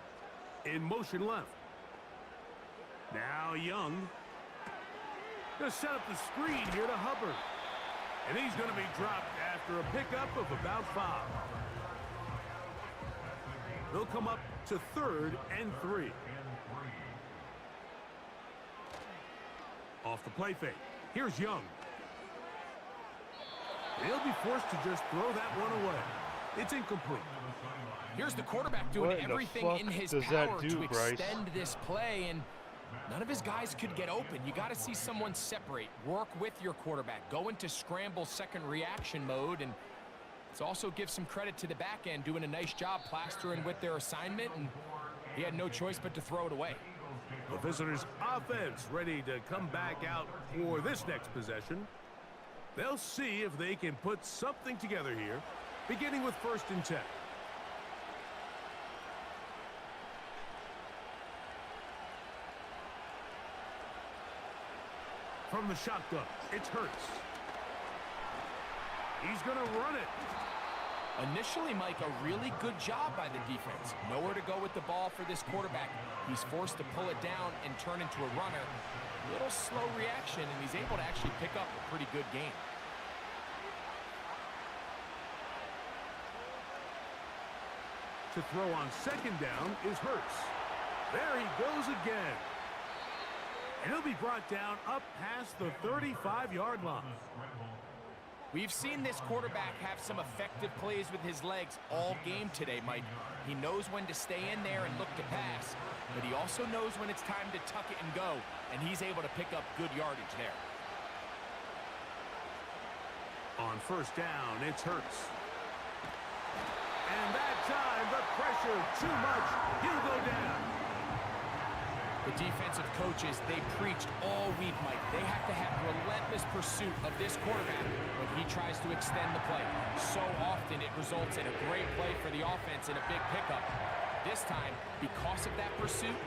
in motion left. Now Young. Gonna set up the screen here to Hubbard. And he's going to be dropped after a pickup of about 5. They'll come up to 3rd and 3. Off the play fake. Here's Young. He'll be forced to just throw that one away. It's incomplete. Here's the quarterback doing What in the everything fuck in his does power that do, to Bryce? extend this play, and none of his guys could get open. You got to see someone separate, work with your quarterback, go into scramble 2nd reaction mode, and it's also give some credit to the back end doing a nice job plastering with their assignment, and he had no choice but to throw it away. The visitors' offense ready to come back out for this next possession. They'll see if they can put something together here, beginning with 1st and 10. From the shotgun, it's Hurts. He's going to run it. Initially, Mike, a really good job by the defense. Nowhere to go with the ball for this quarterback. He's forced to pull it down and turn into a runner. A little slow reaction, and he's able to actually pick up a pretty good game. To throw on 2nd down is Hurts. There he goes again. And he'll be brought down up past the 35-yard line. We've seen this quarterback have some effective plays with his legs all game today, Mike. He knows when to stay in there and look to pass, but he also knows when it's time to tuck it and go, and he's able to pick up good yardage there. On 1st down, it's Hurts. And that time, the pressure too much. He'll go down. The defensive coaches, they preached all week, Mike. They have to have relentless pursuit of this quarterback when he tries to extend the play. So often it results in a great play for the offense and a big pickup. This time, because of that pursuit,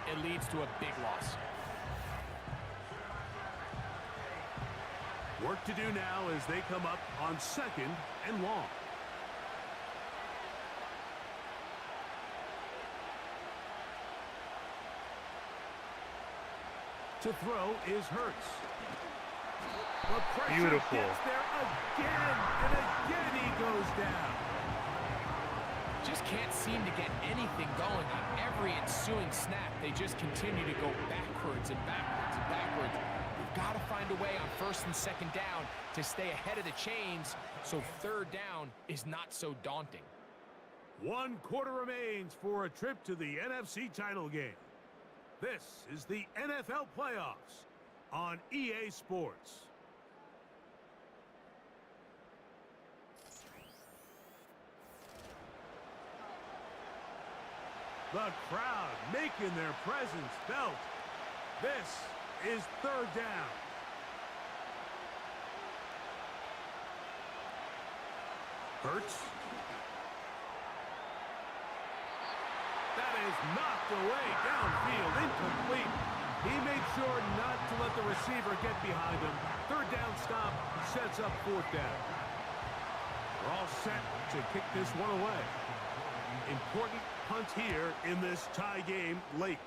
it leads to a big loss. Work to do now as they come up on 2nd and long. To throw is Hurts. The pressure Beautiful. gets there again, and again he goes down. Just can't seem to get anything going on every ensuing snap. They just continue to go backwards and backwards and backwards. They've got to find a way on 1st and 2nd down to stay ahead of the chains so 3rd down is not so daunting. 1 quarter remains for a trip to the NFC title game. This is the NFL playoffs on EA Sports. The crowd making their presence felt. This is 3rd down. Hurts. That is knocked away downfield, incomplete. He made sure not to let the receiver get behind him. 3rd down stop sets up 4th down. We're all set to kick this one away. Important punt here in this tie game late.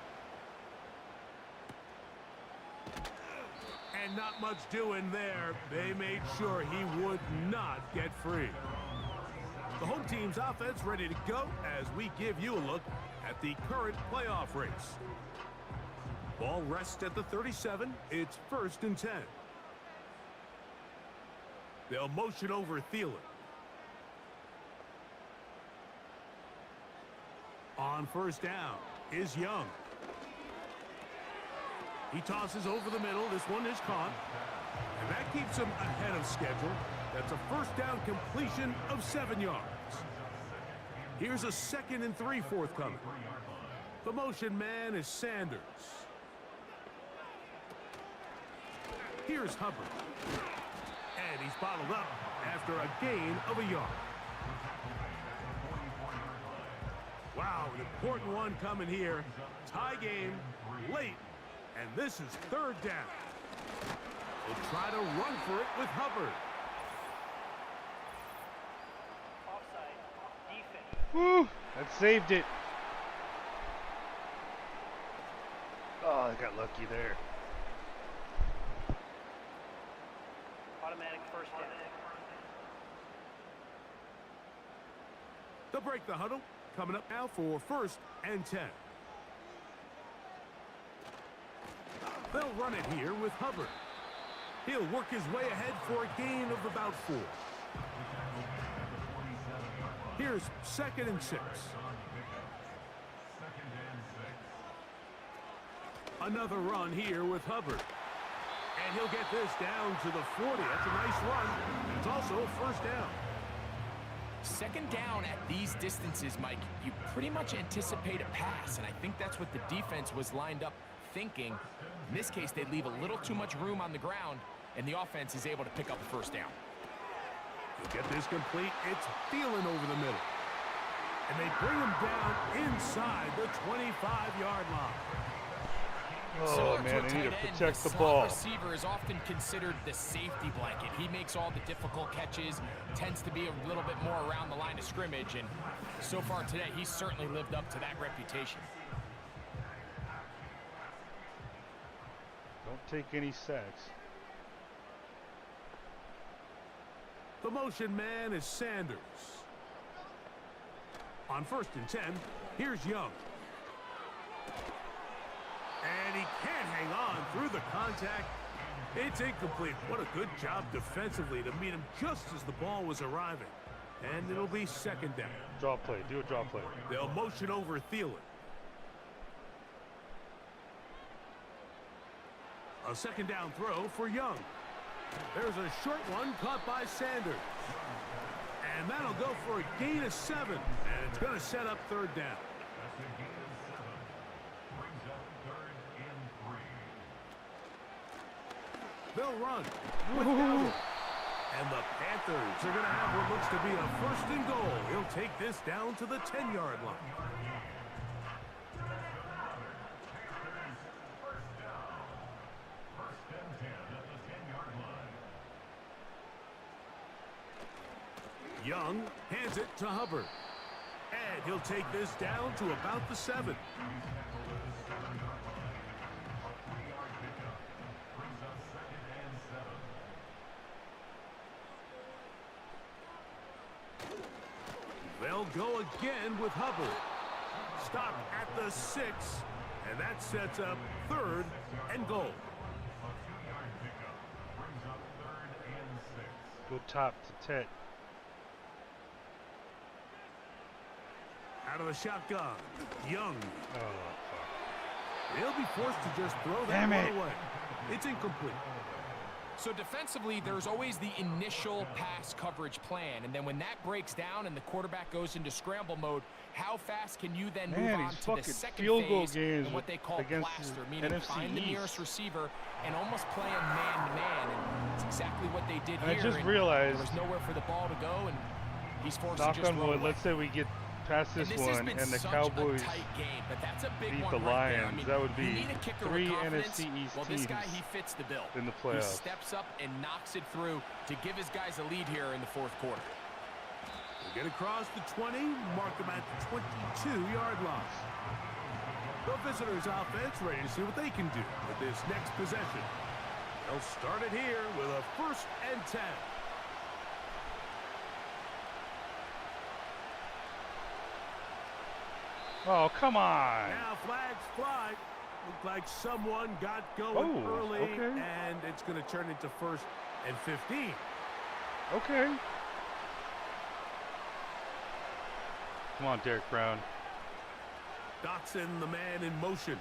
And not much doing there. They made sure he would not get free. The home team's offense ready to go as we give you a look at the current playoff race. Ball rests at the 37. It's 1st and 10. They'll motion over Thielen. On 1st down is Young. He tosses over the middle. This one is caught. And that keeps him ahead of schedule. That's a 1st down completion of 7 yards. Here's a 2nd and 3 forthcoming. The motion man is Sanders. Here's Hubbard. And he's bottled up after a gain of a yard. Wow, an important one coming here. Tie game late. And this is 3rd down. They'll try to run for it with Hubbard. Woo! That saved it. Oh, I got lucky there. Automatic 1st down. They'll break the huddle. Coming up now for 1st and 10. They'll run it here with Hubbard. He'll work his way ahead for a gain of about 4. Here's 2nd and 6. Another run here with Hubbard. And he'll get this down to the 40. That's a nice run. It's also a 1st down. 2nd down at these distances, Mike, you pretty much anticipate a pass, and I think that's what the defense was lined up thinking. In this case, they leave a little too much room on the ground, and the offense is able to pick up a 1st down. To get this complete, it's Thielen over the middle. And they bring him down inside the 25-yard line. Oh, man, they need to protect the ball. The receiver is often considered the safety blanket. He makes all the difficult catches, tends to be a little bit more around the line of scrimmage, and so far today, he's certainly lived up to that reputation. Don't take any sacks. The motion man is Sanders. On 1st and 10, here's Young. And he can't hang on through the contact. It's incomplete. What a good job defensively to meet him just as the ball was arriving. And it'll be 2nd down. Draw play. Do a draw play. They'll motion over Thielen. A 2nd down throw for Young. There's a short one caught by Sanders. And that'll go for a gain of 7. And it's going to set up 3rd down. They'll run with Dalvin. And the Panthers are going to have what looks to be a 1st and goal. He'll take this down to the 10-yard line. Young hands it to Hubbard. And he'll take this down to about the 7. They'll go again with Hubbard. Stop at the 6, and that sets up 3rd and goal. Go top to Tet. Out of the shotgun, Young. Oh, fuck. He'll be forced to just throw that Damn one it. away. It's incomplete. So defensively, there's always the initial pass coverage plan, and then when that breaks down and the quarterback goes into scramble mode, how fast can you then move on these to the fucking second field goal phase games and what they call against plaster, the meaning NFC find the East. nearest receiver and almost play him man-to-man, and it's exactly what they did And here. I just and realized, there was nowhere for the ball to go, and he's forced knock to just on throw wood, away. let's say we get past this And this has one been and the such Cowboys a tight game, but that's a big beat one the right there. I Lions. mean, That would you be need a kicker 3 with confidence. NFC East Well, this guy, teams he fits the bill. in the He playoffs. steps up and knocks it through to give his guys a lead here in the 4th quarter. They get across the 20, mark them at the 22-yard line. The visitors' offense ready to see what they can do with this next possession. They'll start it here with a 1st and 10. Oh, come on. Now flags fly. Looked like someone got going Oh, early, okay. and it's going to turn into 1st and 15. Okay. Come on, Derek Brown. Dotson, the man in motion.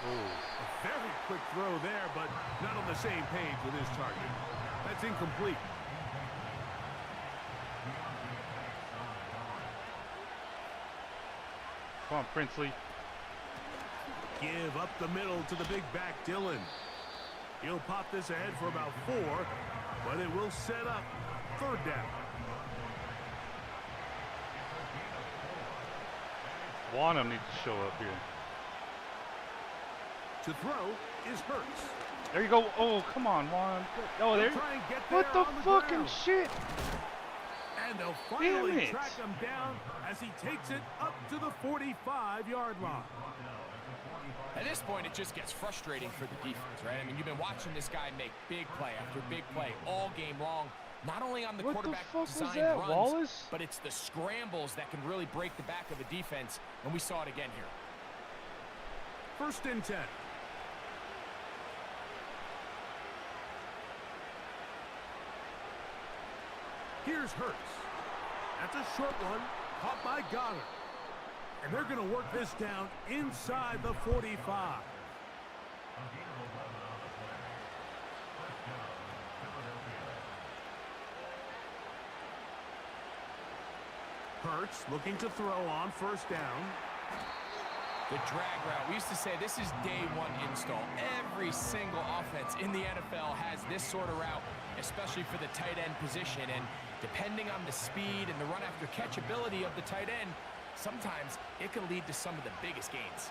Oh. A very quick throw there, but not on the same page with his target. That's incomplete. Come on, Princely. Give up the middle to the big back, Dillon. He'll pop this ahead for about 4, but it will set up 3rd down. Wanham needs to show up here. To throw is Hurts. There you go. Oh, come on, Juan. Oh, there. Try and get there What the on the fucking ground. shit? And they'll Damn finally it. track him down as he takes it up to the 45-yard line. At this point, it just gets frustrating for the defense, right? I mean, you've been watching this guy make big play after big play all game long, not only on the What the quarterback fuck was designed that, runs, Wallace? but it's the scrambles that can really break the back of a defense, and we saw it again here. 1st and 10. Here's Hurts. That's a short one, caught by Goddard. And they're going to work this down inside the 45. Hurts looking to throw on 1st down. The drag route. We used to say this is day 1 install. Every single offense in the NFL has this sort of route, especially for the tight end position. And depending on the speed and the run after catch ability of the tight end, sometimes it can lead to some of the biggest gains.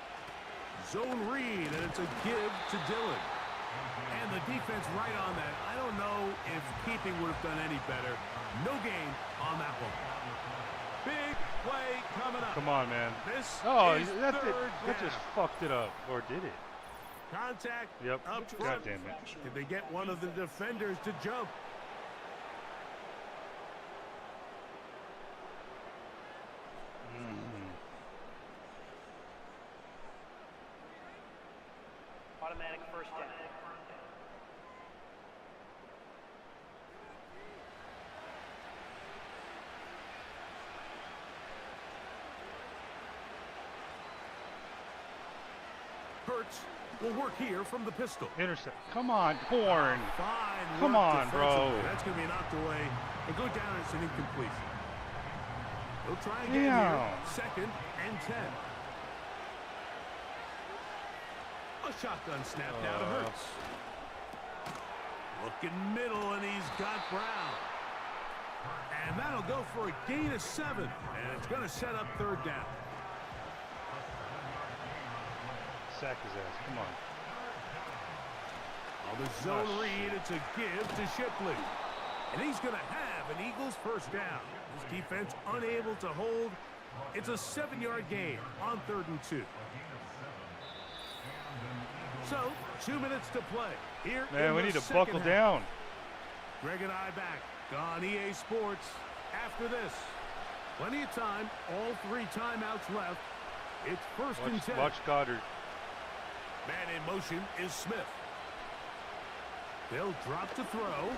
Zone read, and it's a give to Dillon. And the defense right on that. I don't know if keeping would have done any better. No gain on that one. Big play coming up. Come on, man. This Oh, is that 3rd just down. fucked it up. Or did it? Contact Yep. up God front. damn it. Did they get one of the defenders to jump? Automatic 1st down. Hurts will work here from the pistol. Intercept. Come on, Horn. Fine Come work on, bro. defensively. That's going to be knocked away and go down as an incompletion. They'll try again Damn. here. 2nd and 10. A shotgun snap down to Hurts. Looking middle, and he's got Brown. And that'll go for a gain of 7. And it's going to set up 3rd down. Sack his ass. Come on. On the zone read, it's a give to Shipley. And he's going to have an Eagles first down. His defense unable to hold. It's a 7-yard gain on 3rd and 2. So, 2 minutes to play. Here Man, we need to buckle half. down. Greg and I back on EA Sports after this. Plenty of time. All 3 timeouts left. It's 1st and 10. Watch Goddard. Man in motion is Smith. They'll drop to throw.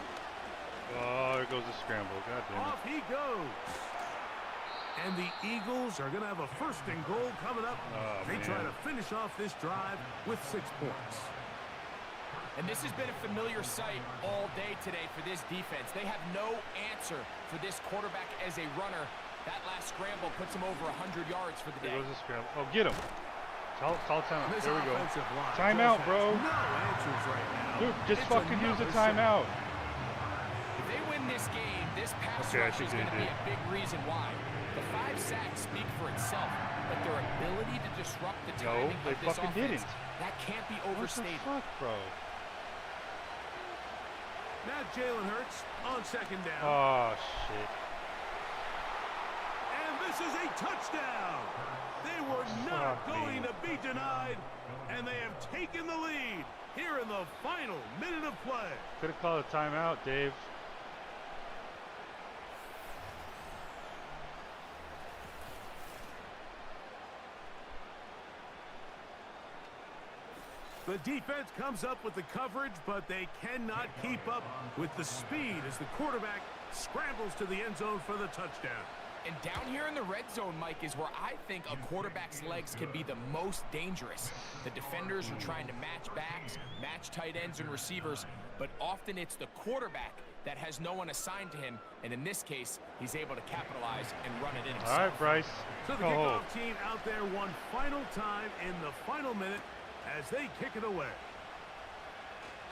Oh, there goes the scramble. God damn it. Off he goes. And the Eagles are going to have a 1st and goal coming up. Oh, they try man. to finish off this drive with 6 points. And this has been a familiar sight all day today for this defense. They have no answer for this quarterback as a runner. That last scramble puts him over 100 yards for the day. There goes the scramble. Oh, get him. Call timeout. This There we go. offensive line Timeout, just bro. has no answers right now. Dude, just It's fucking use the another sack. timeout. If they win this game, this pass Okay, I rush think is they going to be did. a big reason why. The 5 sacks speak for itself, but their ability to disrupt the No, timing they of this fucking offense, didn't. that can't be What the overstated. fuck, bro? Now Jalen Hurts on 2nd down. Oh, shit. And this is a touchdown. They were not Fuck going me. to be denied, and they have taken the lead here in the final minute of play. Could have called a timeout, Dave. The defense comes up with the coverage, but they cannot keep up with the speed as the quarterback scrambles to the end zone for the touchdown. And down here in the red zone, Mike, is where I think a quarterback's legs can be the most dangerous. The defenders are trying to match backs, match tight ends and receivers, but often it's the quarterback that has no one assigned to him, and in this case, he's able to capitalize and run it in himself. All right, Bryce. So the kickoff team out there one final time in the final minute as they kick it away.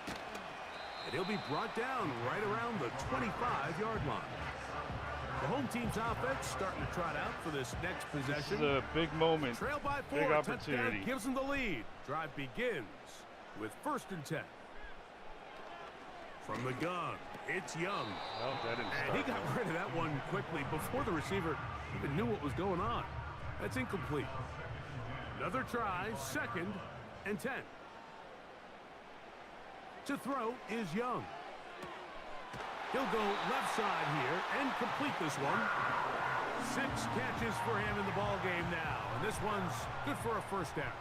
And he'll be brought down right around the 25-yard line. The home team's offense starting to trot out for this next This possession. is a big moment. Trail by 4, Big touchdown opportunity. gives them the lead. Drive begins with 1st and 10. From the gun, it's Young. Well, that didn't And he start. got rid of that one quickly before the receiver even knew what was going on. That's incomplete. Another try, 2nd and 10. To throw is Young. He'll go left side here and complete this one. 6 catches for him in the ball game now. And this one's good for a 1st down.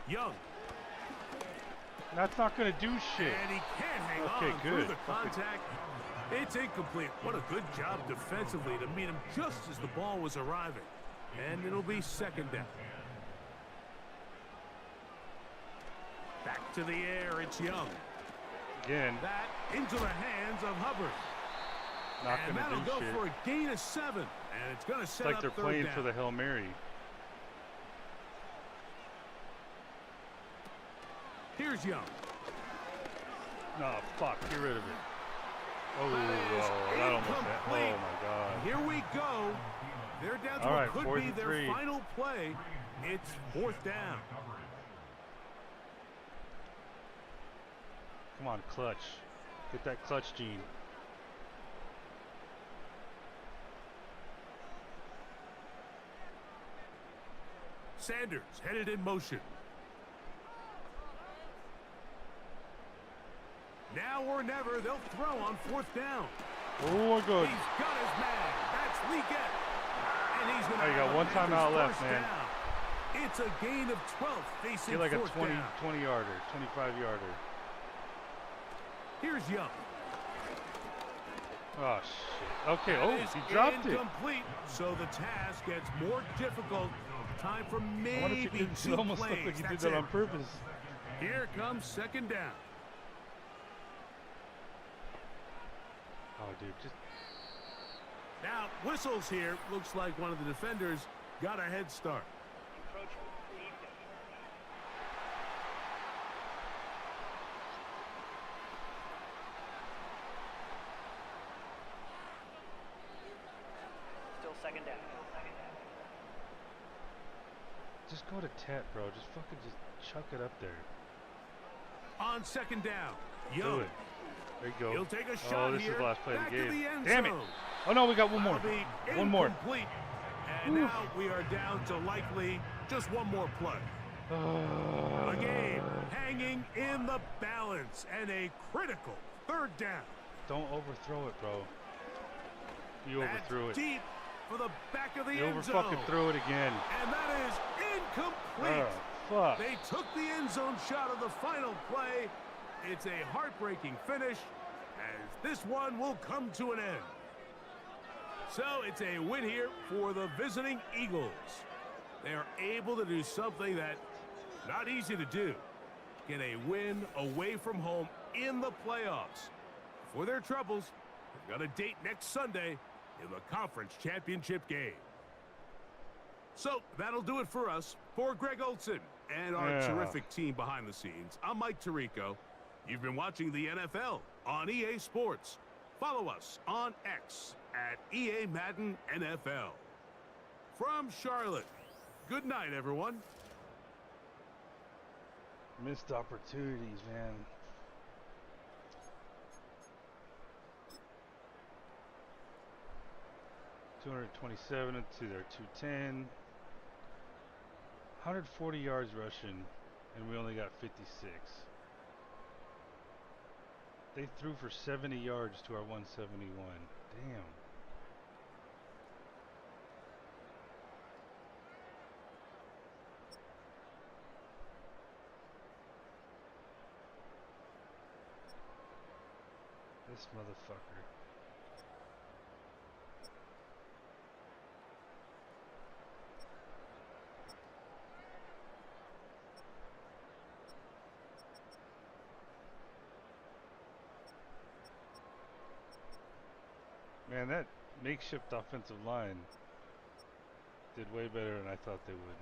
Young. That's not going to do shit. And he can't hang Okay, on through good. the contact. It's incomplete. What a good job defensively to meet him just as the ball was arriving. And it'll be 2nd down. Back to the air, it's Young. Again, That into the hands of Hubbard. not And going to that'll do go shit. for a gain of 7. And it's going to It's set like up they're 3rd playing down. for the Hail Mary. Here's Young. No, fuck. Get rid of it. Oh, That is that almost hit. incomplete. Oh, my God. Here we go. They're down to All what right, could 4th be and their 3. final play. It's 4th down. Come on, clutch. Get that clutch gene. Sanders headed in motion. Now or never, they'll throw on 4th down. Oh, good. He's got his man. That's Leggett. And he's going to Oh, you got one timeout left, man. It's a gain of 12 facing Get like a 4th 20, down. 20-yarder, 25-yarder. Here's Young. Oh, shit. Okay, That oh, is he dropped it. incomplete, so the task gets more difficult. Time for I wonder if maybe it 2 almost looked plays. like he did That's that it. on purpose. Here comes 2nd down. Oh, dude, just Now, whistles here. Looks like one of the defenders got a head start. Encroachment. Defense. Still 2nd down. Just go to Tet, bro. Just fucking just chuck it up there. On second down, Do Young. it. There you go. He'll take a shot Oh, this here. is the last play of Back the to game. the end Damn it. zone. Oh, no, we got one more. That'll be One more. incomplete. And now we are down to likely just one more play. The game hanging in the balance and a critical third down. Don't overthrow it, bro. You That's overthrew it. deep for the back of the You end over zone. fucking threw it again. And that is incomplete. Fuck. They took the end zone shot of the final play. It's a heartbreaking finish as this one will come to an end. So it's a win here for the visiting Eagles. They are able to do something that not easy to do. Get a win away from home in the playoffs. For their troubles, they've got a date next Sunday in the conference championship game. So that'll do it for us. For Greg Olson and our terrific team behind the scenes, I'm Mike Tirico. You've been watching the NFL on EA Sports. Follow us on X at EA Madden NFL. From Charlotte, good night, everyone. Missed opportunities, man. $227 to their 210. 140 yards rushing, and we only got 56. They threw for 70 yards to our 171. Damn. This motherfucker. Man, that makeshift offensive line did way better than I thought they would.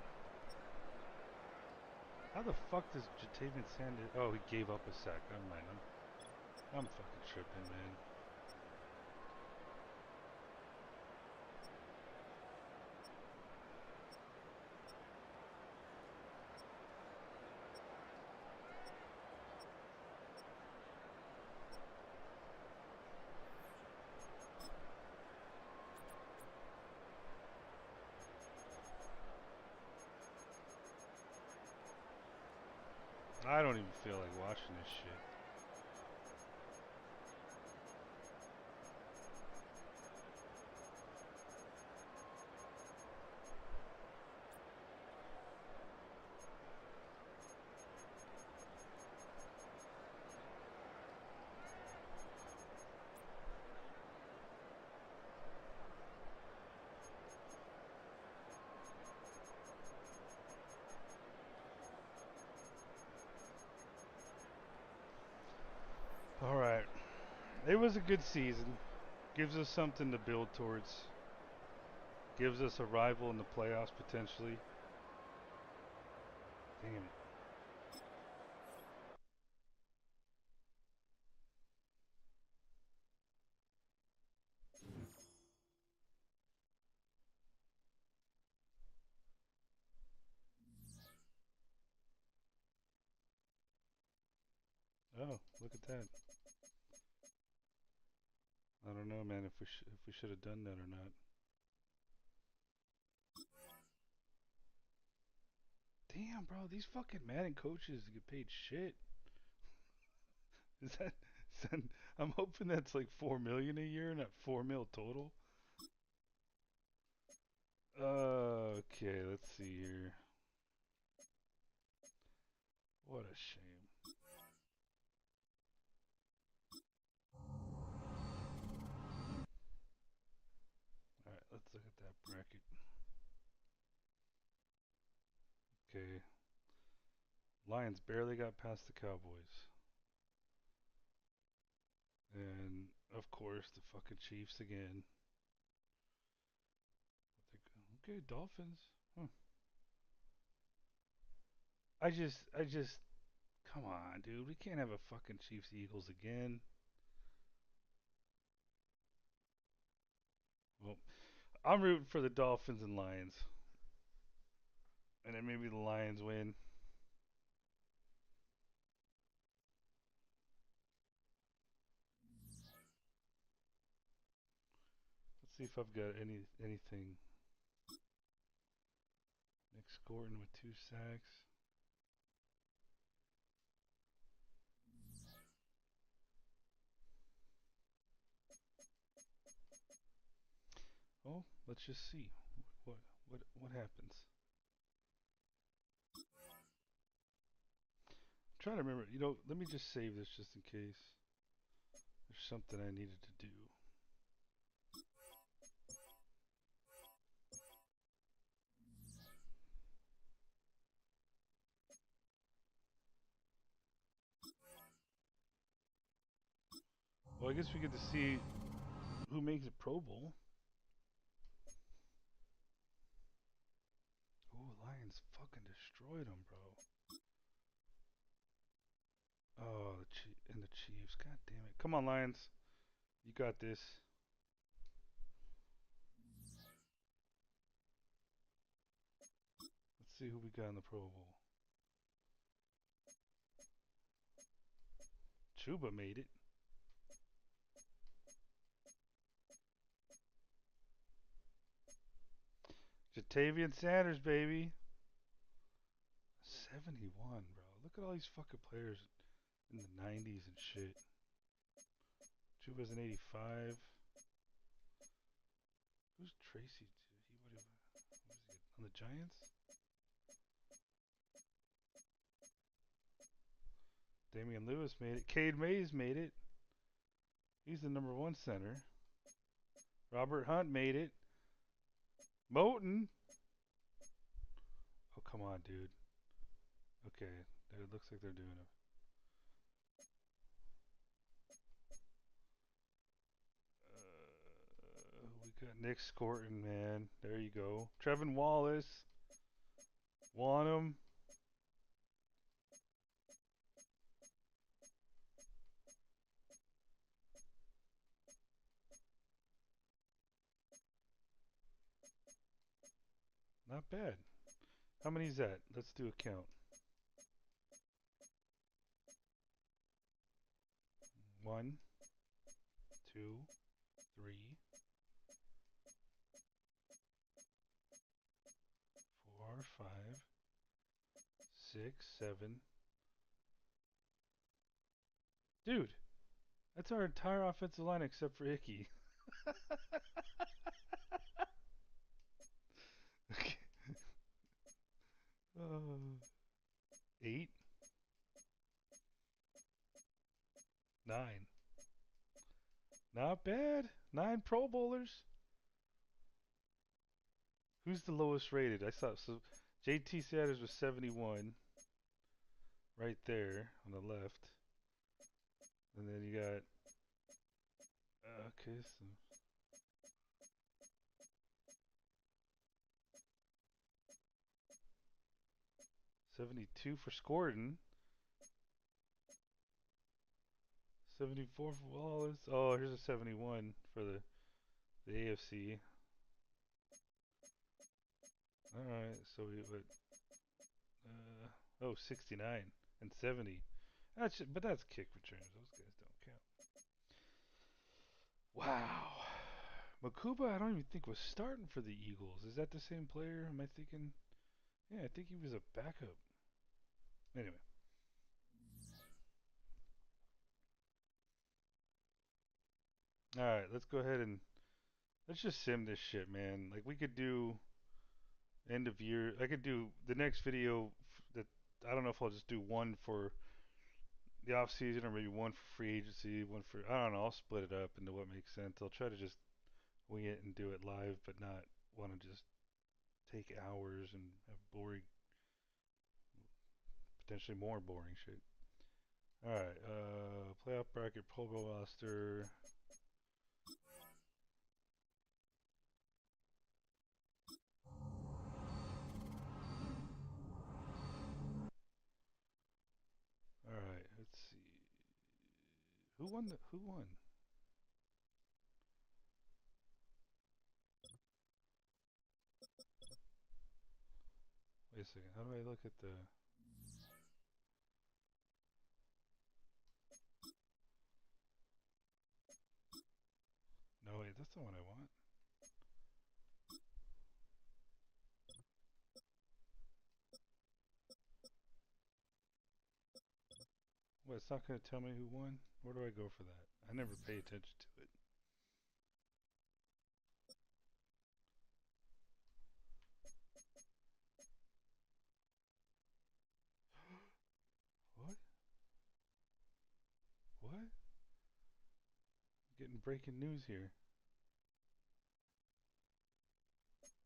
How the fuck does Jatavian Sanders... Oh, he gave up a sack. Never mind. I'm fucking tripping, man. I don't even feel like watching this shit. Alright. It was a good season. Gives us something to build towards. Gives us a rival in the playoffs potentially. Damn it. Oh, look at that. I don't know, man, if we should have done that or not. Damn, bro, these fucking Madden coaches get paid shit. Is that I'm hoping that's like 4 million a year, not 4 mil total. Okay, let's see here. What a shame. Alright, let's look at that bracket. Okay. Lions barely got past the Cowboys. And, of course, the fucking Chiefs again. Okay, Dolphins. Huh. I just, come on, dude. We can't have a fucking Chiefs Eagles again. Well, I'm rooting for the Dolphins and Lions. And then maybe the Lions win. Let's see if I've got anything. Nick Scorton with 2 sacks. Oh, let's just see what what happens. I'm trying to remember. Let me just save this just in case there's something I needed to do. Well, I guess we get to see who makes a Pro Bowl. Ooh, Lions fucking destroyed them, bro. Oh, the Chiefs. God damn it. Come on, Lions. You got this. Let's see who we got in the Pro Bowl. Chuba made it. Jatavian Sanders, baby. 71, bro. Look at all these fucking players in the 90s and shit. Chuba's an 85. Who's Tracy? What is he on the Giants? Damian Lewis made it. Cade Mays made it. He's the #1 center. Robert Hunt made it. Moton. Oh, come on, dude. Okay, it looks like they're doing it. We got Nick Scorton, man. There you go. Trevin Wallace. Want him. Not bad. How many is that? Let's do a count. 1, 2, 3, 4, 5, 6, 7. Dude, that's our entire offensive line except for Hickey. Okay. 8, 9. Not bad. 9 Pro Bowlers. Who's the lowest rated? I saw so JT Sanders was 71 right there on the left. And then you got okay, so 72 for Scorden. 74 for Wallace. Oh, here's a 71 for the AFC. All right, so we would 69 and 70. But that's kick returns. Those guys don't count. Wow. Makuba, I don't even think was starting for the Eagles. Is that the same player? Am I thinking? Yeah, I think he was a backup. Anyway. All right, let's go ahead and let's just sim this shit, man. Like we could do end of year. I could do the next video that I don't know if I'll just do one for the off season or maybe one for free agency, one for I don't know. I'll split it up into what makes sense. I'll try to just wing it and do it live, but not want to just take hours and have boring, potentially more boring shit. All right, playoff bracket, Pro Bowl roster. All right, let's see. Who won? Who won? Wait a second. How do I look at the... No, wait, that's not what I want. Well, it's not going to tell me who won? Where do I go for that? I never pay attention to it. What? What? Getting breaking news here.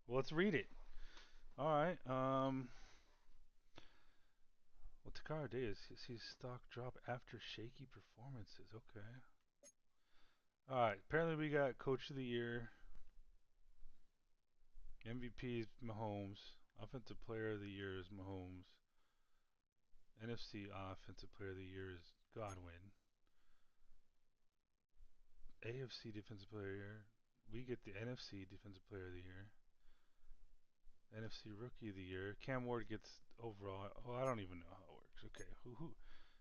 Well, let's read it. All right. Well, Takara Day sees stock drop after shaky performances. Okay. All right. Apparently, we got Coach of the Year. MVP is Mahomes. Offensive Player of the Year is Mahomes. NFC Offensive Player of the Year is Godwin. AFC Defensive Player of the Year. We get the NFC Defensive Player of the Year. NFC Rookie of the Year. Cam Ward gets overall. Oh, I don't even know how it works. Okay, who?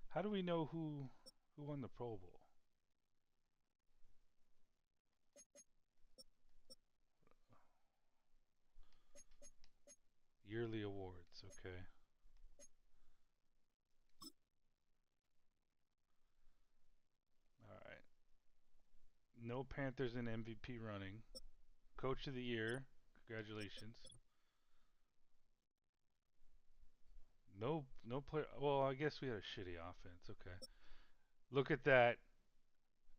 How do we know who won the Pro Bowl? Yearly awards. Okay. All right. No Panthers in MVP running. Coach of the Year. Congratulations. No player. Well, I guess we had a shitty offense. Okay. Look at that.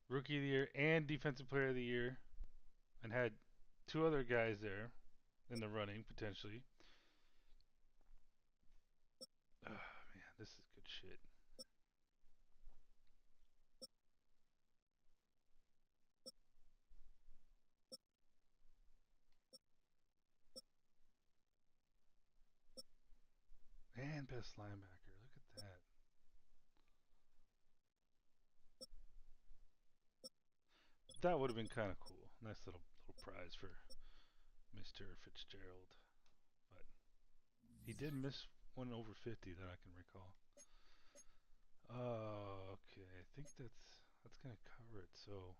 Rookie of the Year and Defensive Player of the Year, and had two other guys there in the running potentially. Oh, man, this is good shit. And best linebacker. Look at that. That would have been kind of cool. Nice little prize for Mr. Fitzgerald. But he did miss one over 50 that I can recall. Okay, I think that's gonna cover it. So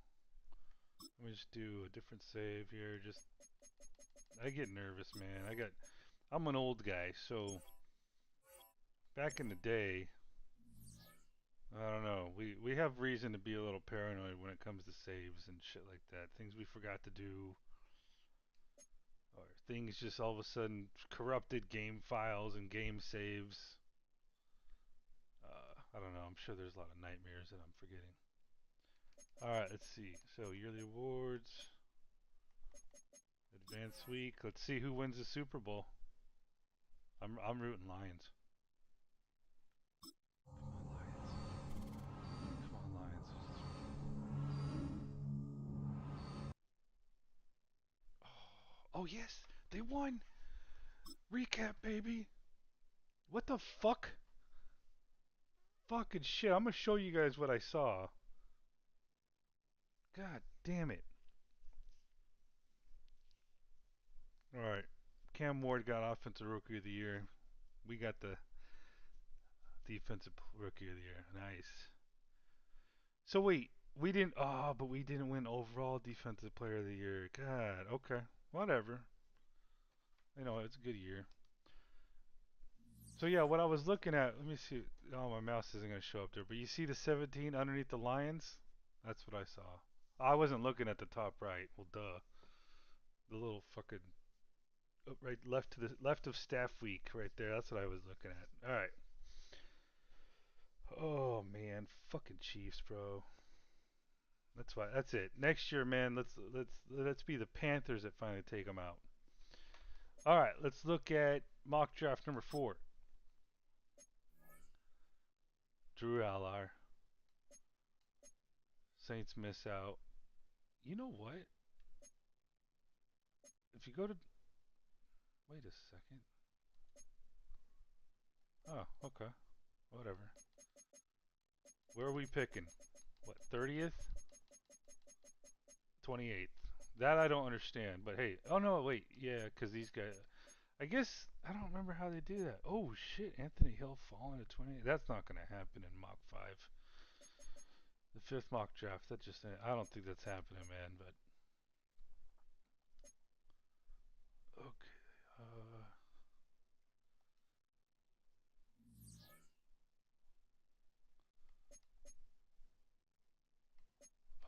let me just do a different save here. Just I get nervous, man. I'm an old guy, so back in the day, I don't know. We have reason to be a little paranoid when it comes to saves and shit like that. Things we forgot to do, or things just all of a sudden corrupted game files and game saves. I don't know. I'm sure there's a lot of nightmares that I'm forgetting. All right, let's see. So yearly awards, advanced week. Let's see who wins the Super Bowl. I'm rooting Lions. Come on, Lions. Oh yes, they won. Recap, baby. What the fuck? Fucking shit. I'm gonna show you guys what I saw. God damn it. Alright. Cam Ward got Offensive Rookie of the Year. We got the Defensive Rookie of the Year. Nice. So wait, we didn't. Oh, but we didn't win overall Defensive Player of the Year. God. Okay. Whatever. You know, it's a good year. So yeah, what I was looking at. Let me see. Oh, my mouse isn't gonna show up there. But you see the 17 underneath the Lions? That's what I saw. I wasn't looking at the top right. Well, duh. The little fucking right left to the left of staff week right there. That's what I was looking at. All right. Oh man, fucking Chiefs, bro. That's why. That's it. Next year, man. Let's be the Panthers that finally take them out. All right. Let's look at mock draft number 4. Drew Aller. Saints miss out. You know what? If you go to wait a second. Oh, okay. Whatever. Where are we picking? What, 30th? 28th. That I don't understand. But hey, oh no, wait. Yeah, because these guys. I guess I don't remember how they do that. Oh shit, Anthony Hill falling to 20. That's not going to happen in mock 5. The 5th mock draft, that just I don't think that's happening, man, but okay.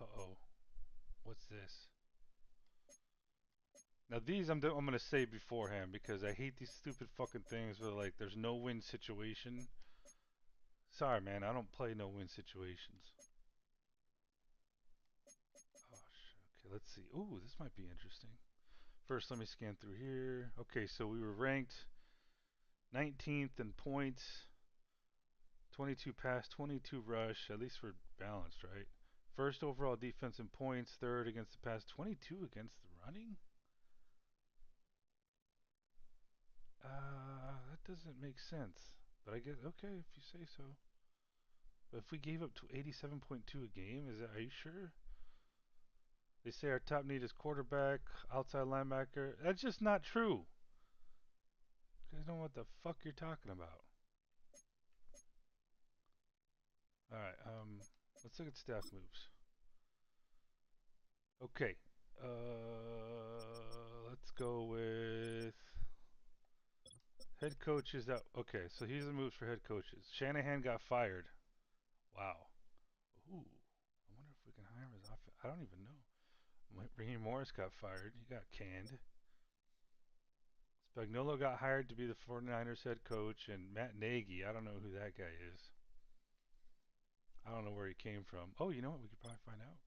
Uh-oh. What's this? Now these I'm going to say beforehand because I hate these stupid fucking things where like there's no win situation. Sorry, man, I don't play no win situations. Oh shit. Okay, let's see. Ooh, this might be interesting. First, let me scan through here. Okay, so we were ranked 19th in points, 22 pass, 22 rush. At least we're balanced, right? First overall defense in points, third against the pass, 22 against the running. That doesn't make sense. But I guess okay if you say so. But if we gave up to 87.2 a game, are you sure? They say our top need is quarterback, outside linebacker. That's just not true. You guys know what the fuck you're talking about. All right, let's look at staff moves. Okay, let's go with head coaches. Okay, so here's the moves for head coaches. Shanahan got fired. Wow. Ooh, I wonder if we can hire his offense. I don't even know. Raheem Morris got fired. He got canned. Spagnuolo got hired to be the 49ers head coach, and Matt Nagy, I don't know who that guy is. I don't know where he came from. Oh, you know what? We could probably find out.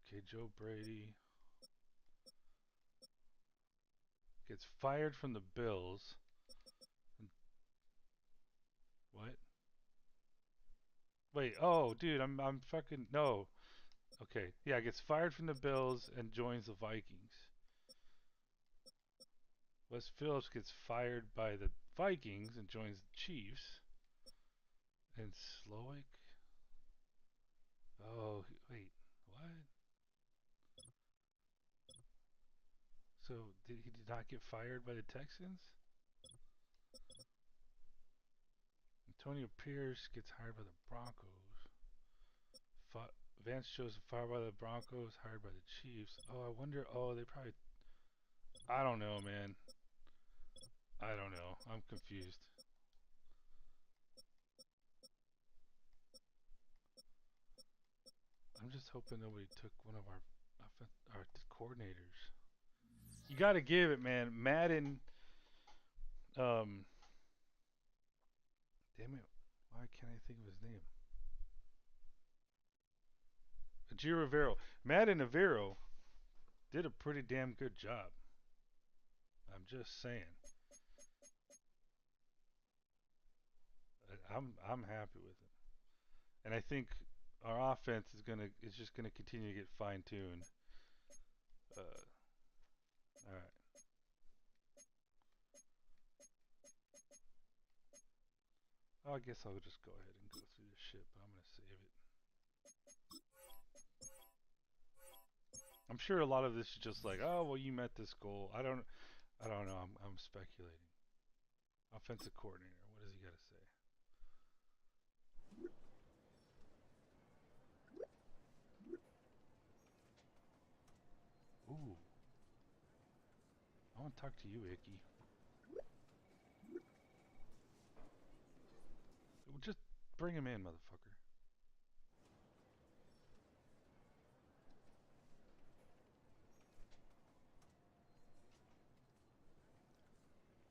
Okay, Joe Brady gets fired from the Bills. What? Wait, oh, dude, I'm fucking no. Okay, yeah, gets fired from the Bills and joins the Vikings. Wes Phillips gets fired by the Vikings and joins the Chiefs. And Slowick. Oh, wait, what? So he did not get fired by the Texans? Antonio Pierce gets hired by the Broncos. Vance Joseph fired by the Broncos, hired by the Chiefs. Oh, I wonder. Oh, they probably. I don't know, man. I don't know. I'm confused. I'm just hoping nobody took one of our coordinators. You got to give it, man. Madden. Um. Damn it. Why can't I think of his name? Gio Rivero. Madden Rivero did a pretty damn good job. I'm just saying. I'm happy with it, and I think our offense is just gonna continue to get fine tuned. All right. I guess I'll just go ahead and go through this shit, but I'm gonna save it. I'm sure a lot of this is just like, oh well, you met this goal. I don't know. I'm speculating. Offensive coordinator. What does he got to say? Ooh. I want to talk to you, Icky. Just bring him in, motherfucker.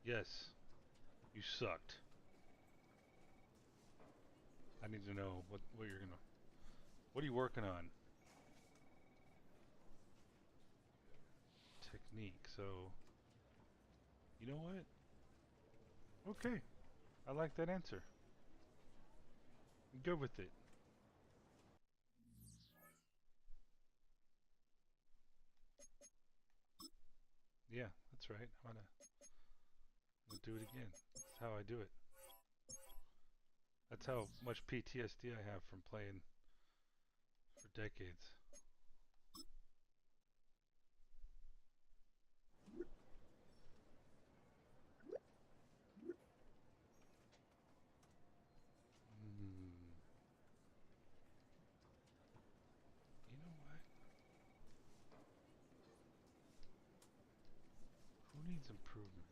Yes. You sucked. I need to know what you're gonna. What are you working on? Technique. So. You know what? Okay. I like that answer. I'm good with it. Yeah, that's right. I'm gonna do it again. That's how I do it. That's how much PTSD I have from playing for decades. Hmm. You know what? Who needs improvement?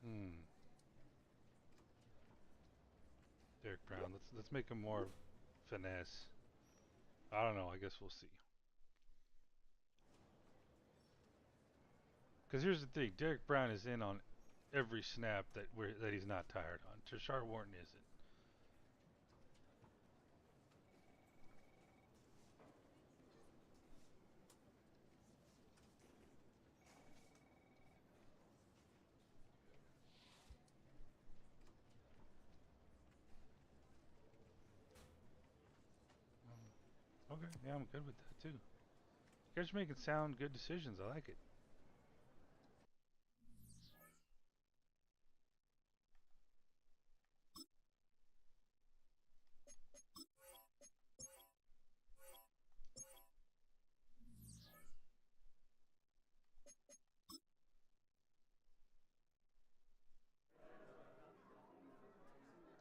Hmm. Derek Brown. Let's make him more finesse. I don't know. I guess we'll see. Because here's the thing: Derek Brown is in on every snap that he's not tired on. Tashard Wharton isn't. Okay, yeah, I'm good with that too. You guys are making sound, good decisions. I like it.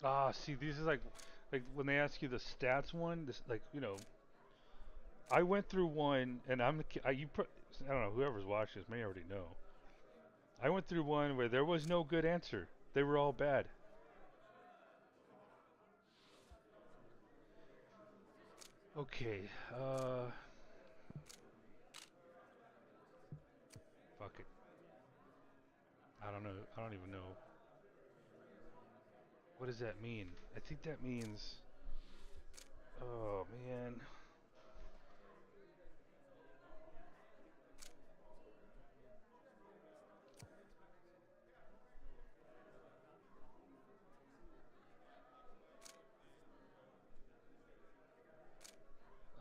Ah, see, these is like when they ask you the stats one. This like I went through one, and I don't know, whoever's watching this may already know. I went through one where there was no good answer. They were all bad. Okay, fuck it. I don't know. I don't even know. What does that mean? I think that means. Oh man.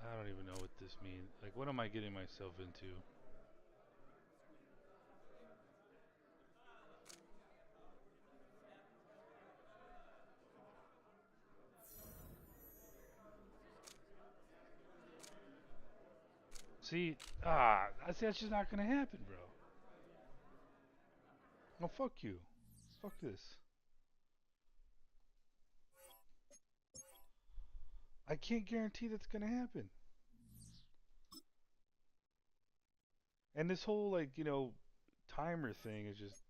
I don't even know what this means. Like, what am I getting myself into? See, that's just not gonna happen, bro. No, fuck you. Fuck this. I can't guarantee that's gonna happen. And this whole timer thing is just,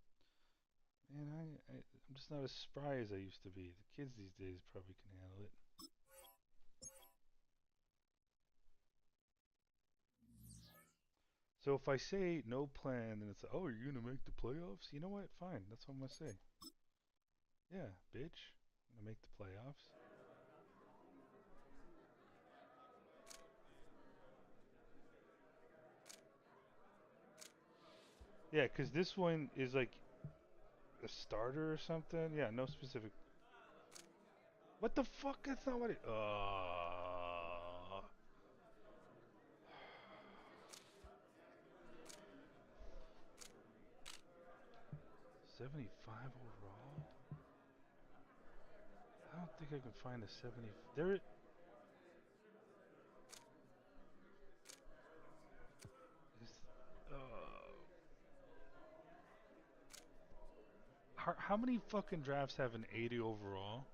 man, I'm just not as spry as I used to be. The kids these days probably can handle it. So if I say no plan, then it's like, oh, you're gonna make the playoffs? You know what? Fine, that's what I'm gonna say. Yeah, bitch, I'm gonna make the playoffs. Yeah, because this one is like a starter or something. Yeah, no specific. What the fuck? That's not what it. 75 overall? I don't think I can find a 70. There is. How many fucking drafts have an 80 overall?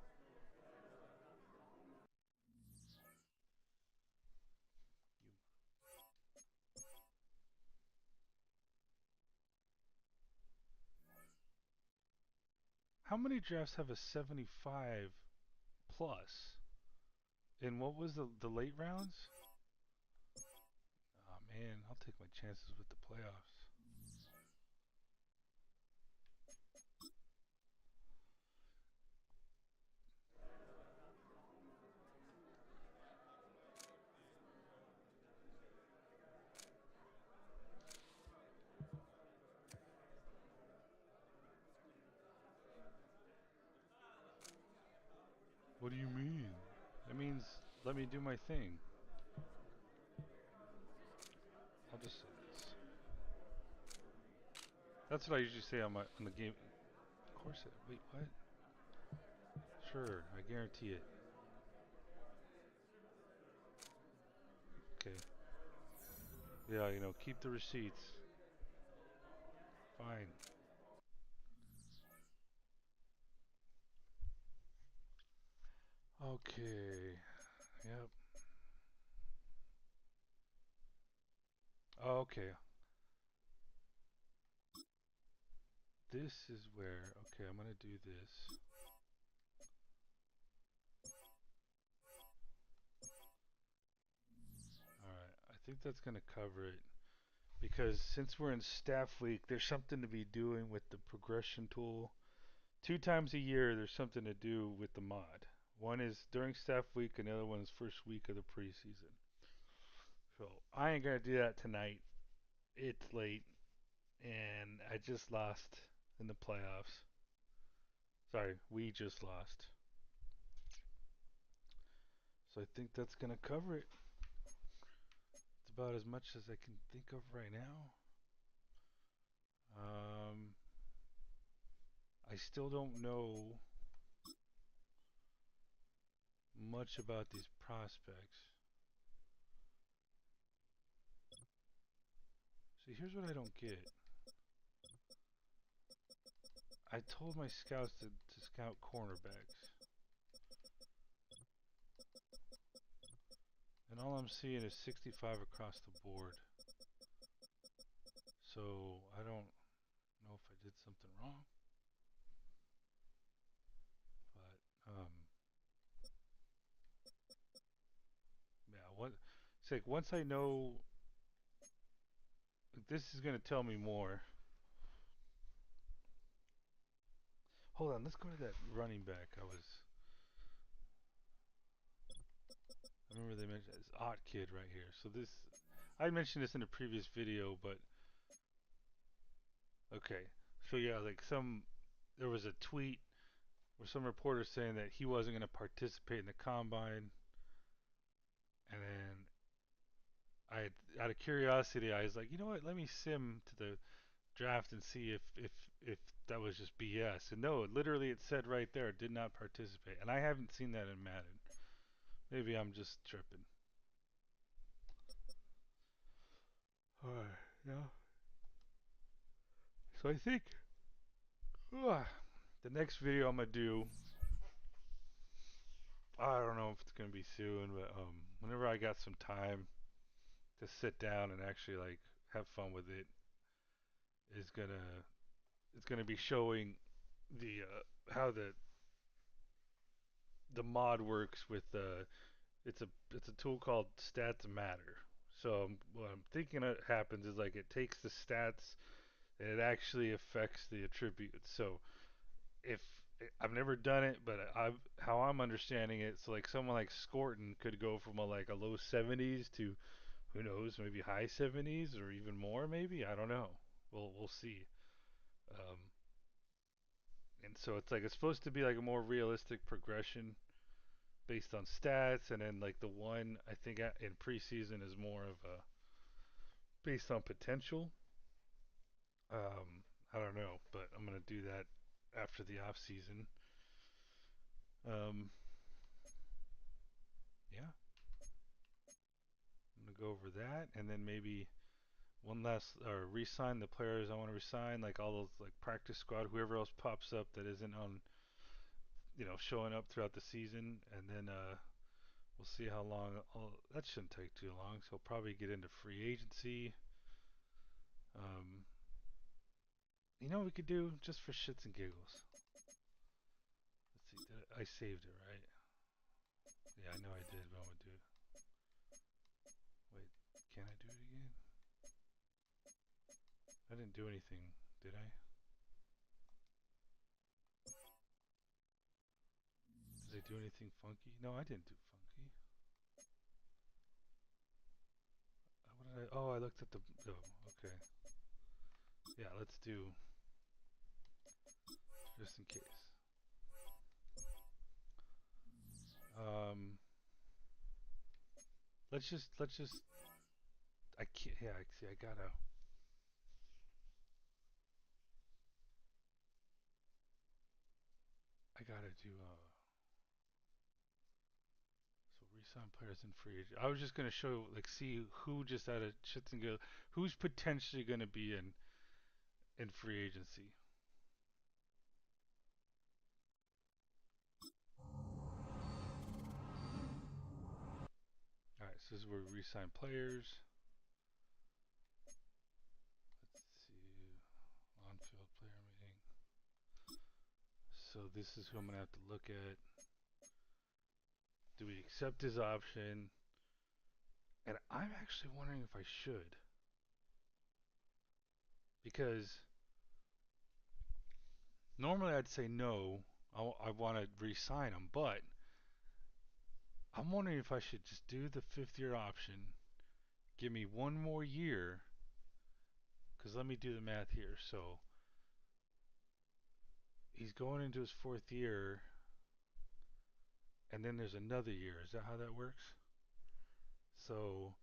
How many drafts have a 75 plus? And what was the late rounds? Oh man, I'll take my chances with the playoffs. What do you mean? That means let me do my thing. I'll just say this. That's what I usually say on the game. Of course. Wait, what? sure. I guarantee it. Okay. Yeah, keep the receipts. Fine. Okay. Yep. Okay. This is where, okay, I'm going to do this. Alright, I think that's going to cover it. Because since we're in staff week, there's something to be doing with the progression tool. 2 times a year, there's something to do with the mod. One is during staff week, and the other one is first week of the preseason. So I ain't going to do that tonight. It's late, and I just lost in the playoffs. Sorry, we just lost. So I think that's going to cover it. It's about as much as I can think of right now. I still don't know much about these prospects. See, here's what I don't get. I told my scouts to scout cornerbacks. And all I'm seeing is 65 across the board. So I don't know if I did something wrong. But yeah, it's like once I know, this is gonna tell me more. Hold on, let's go to that running back. I remember they mentioned this Ott kid right here. So this, I mentioned this in a previous video, but okay. So yeah, there was a tweet where some reporter saying that he wasn't going to participate in the combine, and then out of curiosity, I was like, you know what? Let me sim to the draft and see if that was just BS. And no, literally it said right there, did not participate. And I haven't seen that in Madden. Maybe I'm just tripping. Alright, yeah. So I think the next video I'm gonna do, I don't know if it's gonna be soon, but whenever I got some time to sit down and actually like have fun with it, is gonna it's gonna be showing the how the mod works with it's a tool called Stats Matter. So what I'm thinking happens is like it takes the stats and it actually affects the attributes. So if I've never done it, but how I'm understanding it, so like someone like Scorton could go from like a low 70s to who knows, maybe high 70s or even more, maybe I don't know. We'll see. Um, and so it's like it's supposed to be like a more realistic progression based on stats, and then like the one I think in preseason is more of a based on potential. I don't know, but I'm gonna do that after the off season. Um, yeah, I'm gonna go over that, and then maybe one last or re-sign the players I want to resign, like all those like practice squad, whoever else pops up that isn't on, showing up throughout the season, and then we'll see how long. That shouldn't take too long, so we'll probably get into free agency. Um, we could do just for shits and giggles. Let's see, I saved it right? Yeah, I know I did, but I'm gonna do it. Wait, can I do it again? I didn't do anything, did I? Did I do anything funky? No, I didn't do funky. What did I? Oh, I looked at the. Oh, okay. Yeah, let's do just in case. Um, let's just. I can't. Yeah, see, I gotta. I gotta do. Resign players in free agent. I was just gonna show, like, see who just out of shits and giggles, who's potentially gonna be in free agency. All right, so this is where we resign players. Let's see, on-field player meeting. So this is who I'm gonna have to look at. Do we accept his option? And I'm actually wondering if I should, because normally I'd say no. I want to re-sign him, but I'm wondering if I should just do the fifth-year option. Give me one more year, because let me do the math here. So he's going into his fourth year, and then there's another year. Is that how that works? So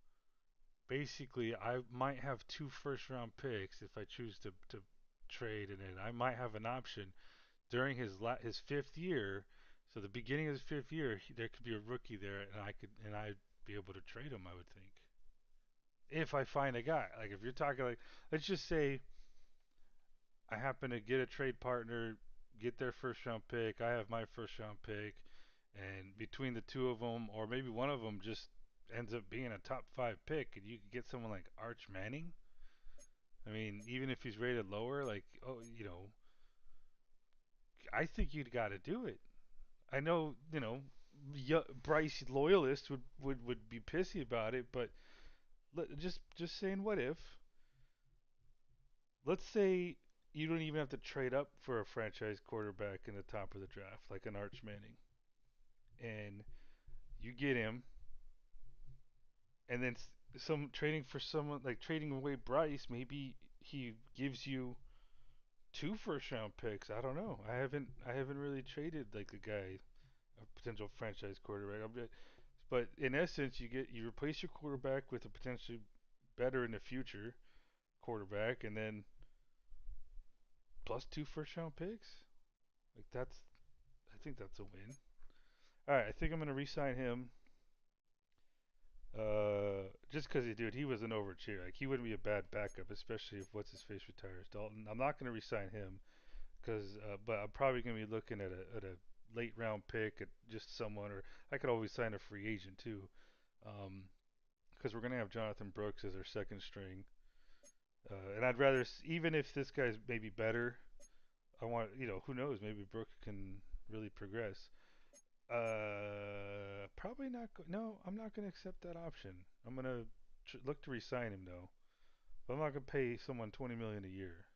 basically, I might have two first-round picks if I choose to trade, and then I might have an option during his fifth year. So the beginning of his fifth year, there could be a rookie there, and I'd be able to trade him. I would think, if I find a guy. Like, if you're talking, like, let's just say I happen to get a trade partner, get their first round pick. I have my first round pick, and between the two of them, or maybe one of them just ends up being a top five pick, and you could get someone like Arch Manning. I mean, even if he's rated lower, like, oh, I think you'd got to do it. I know, Bryce loyalists would be pissy about it, but just saying, what if? Let's say you don't even have to trade up for a franchise quarterback in the top of the draft, like an Arch Manning, and you get him, and then some trading for someone like trading away Bryce, maybe he gives you two first round picks. I don't know. I haven't really traded like a guy, a potential franchise quarterback. But in essence, you replace your quarterback with a potentially better in the future quarterback, and then plus two first round picks. Like, I think that's a win. All right, I think I'm gonna re-sign him. Just because he was an overachiever. Like, he wouldn't be a bad backup, especially if what's his face retires. Dalton. I'm not gonna re-sign him but I'm probably gonna be looking at a late round pick at just someone, or I could always sign a free agent too. Um, because we're gonna have Jonathan Brooks as our second string. And I'd rather, even if this guy's maybe better, I want, who knows, maybe Brooks can really progress. Probably not. No, I'm not gonna accept that option. I'm gonna look to resign him though. But I'm not gonna pay someone 20 million a year.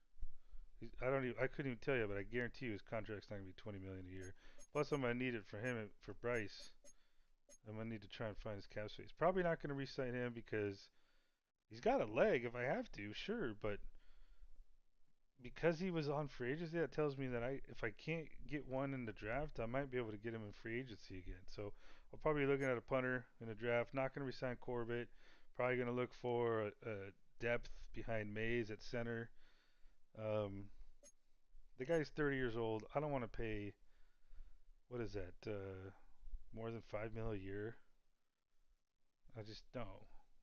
I couldn't even tell you, but I guarantee you his contract's not gonna be 20 million a year. Plus, I'm gonna need it for him for Bryce. I'm gonna need to try and find his cap space. Probably not gonna re-sign him because he's got a leg if I have to, sure, but because he was on free agency, that tells me that if I can't get one in the draft, I might be able to get him in free agency again. So I'll probably be looking at a punter in the draft. Not going to resign Corbett. Probably going to look for a depth behind Mays at center. Um, the guy's 30 years old. I don't want to pay, what is that, more than $5 million a year. I just no.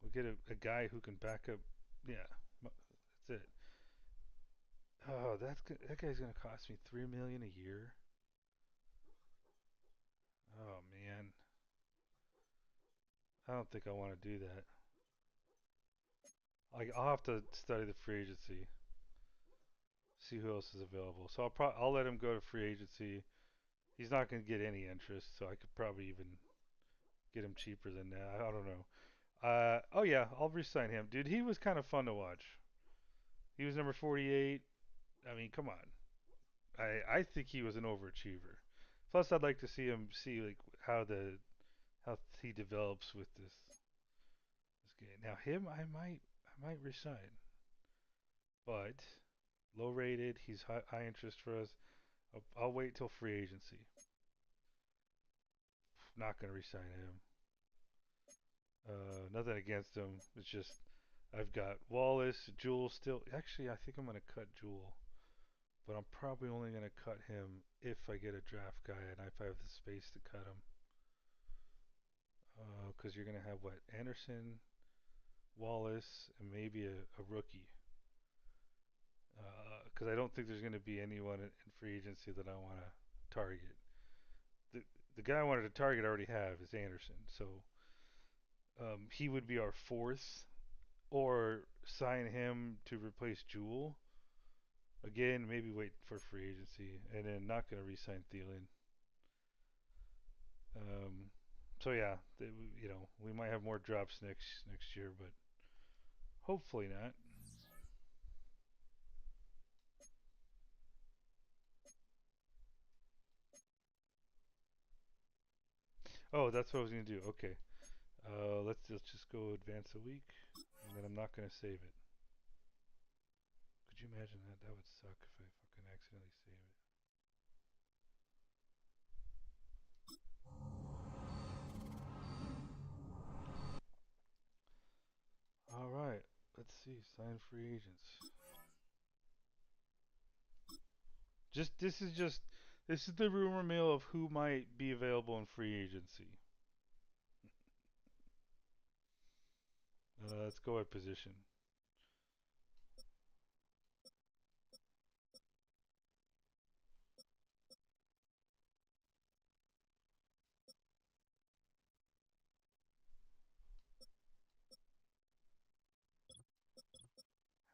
We'll get a guy who can back up. Yeah, that's it. Oh, that guy's gonna cost me $3 million a year. Oh man, I don't think I want to do that. Like, I'll have to study the free agency, see who else is available. So I'll let him go to free agency. He's not gonna get any interest, so I could probably even get him cheaper than that. I don't know. Oh yeah, I'll re-sign him, dude. He was kind of fun to watch. He was number 48. I mean, come on. I think he was an overachiever. Plus, I'd like to see like how he develops with this game. Now him, I might resign, but low rated. He's high interest for us. I'll wait till free agency. Not gonna resign him. Nothing against him. It's just I've got Wallace, Jewell still. Actually, I think I'm gonna cut Jewell, but I'm probably only gonna cut him if I get a draft guy and if I have the space to cut him. Because you're going to have what? Anderson, Wallace, and maybe a rookie. Because I don't think there's going to be anyone in free agency that I want to target. The the guy I wanted to target I already have is Anderson, so he would be our fourth, or sign him to replace Jewel. Again, maybe wait for free agency, and then not going to re-sign Thielen. Um, so yeah, we might have more drops next year, but hopefully not. Oh, that's what I was gonna do. Okay, let's just go advance a week, and then I'm not gonna save it. Could you imagine that? That would suck if I fucking accidentally save it. All right, let's see. Sign free agents. This is the rumor mill of who might be available in free agency. Let's go at position.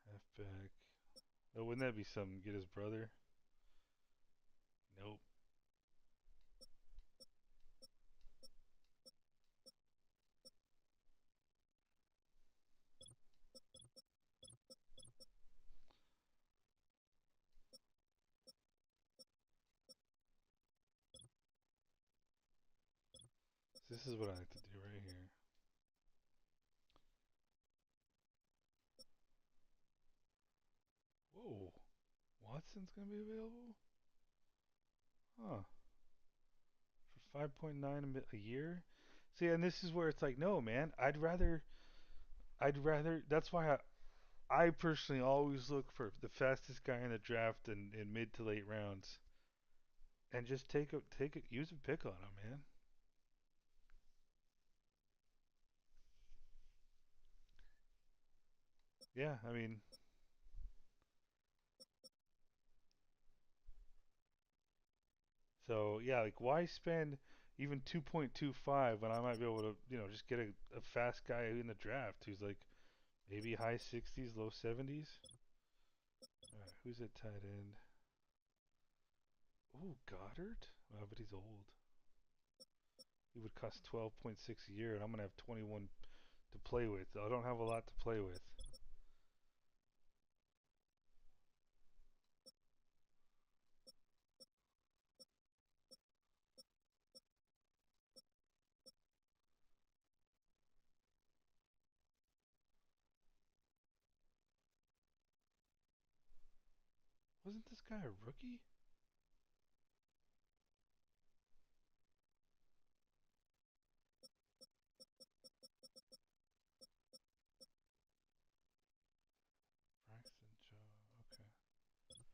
Halfback. Oh, wouldn't that be something? Get his brother? Nope. This is what I like to do right here. Whoa. Watson's gonna be available? Huh. For 5.9 a year? See, and this is where it's like, no, man. I'd rather. That's why I personally always look for the fastest guy in the draft in mid to late rounds, and just use a pick on him, man. Yeah, I mean, so yeah, like why spend even 2.25 when I might be able to, just get a fast guy in the draft who's like maybe high 60s, low 70s. All right, who's at tight end? Ooh, Goddard. Oh, but he's old. He would cost 12.6 a year, and I'm gonna have 21 to play with. I don't have a lot to play with. Wasn't this guy a rookie? Braxton Joe. Okay. Oh, there was.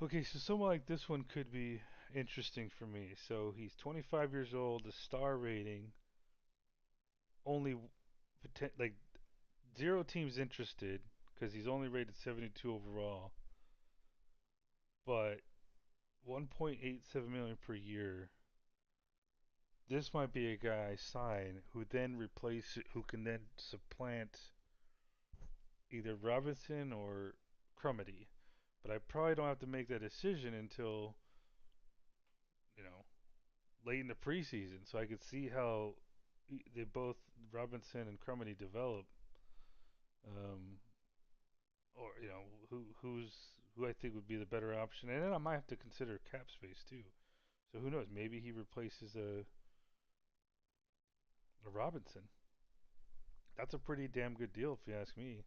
Okay, so someone like this one could be interesting for me. So he's 25 years old, the star rating, only like zero teams interested because he's only rated 72 overall. But 1.87 million per year. This might be a guy I sign who can then supplant either Robinson or Crumedy. But I probably don't have to make that decision until, you know, late in the preseason, so I could see how they both Robinson and Crumedy develop, um, or who I think would be the better option, and then I might have to consider cap space too. So who knows? Maybe he replaces a Robinson. That's a pretty damn good deal if you ask me.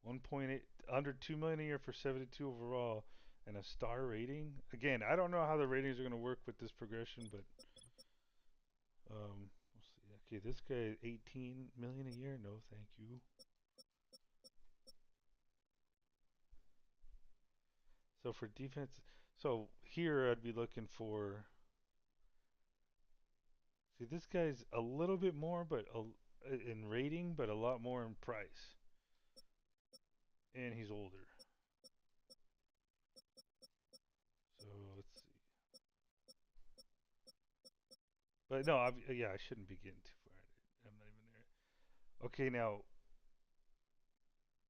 1.8 under 2 million a year for 72 overall and a star rating. Again, I don't know how the ratings are going to work with this progression, but let's see. Okay, this guy is 18 million a year. No, thank you. So for defense, so here I'd be looking for. See, this guy's a little bit more, in rating, but a lot more in price, and he's older. So let's see. But no, yeah, I shouldn't be getting too far. I'm not even there. Okay, now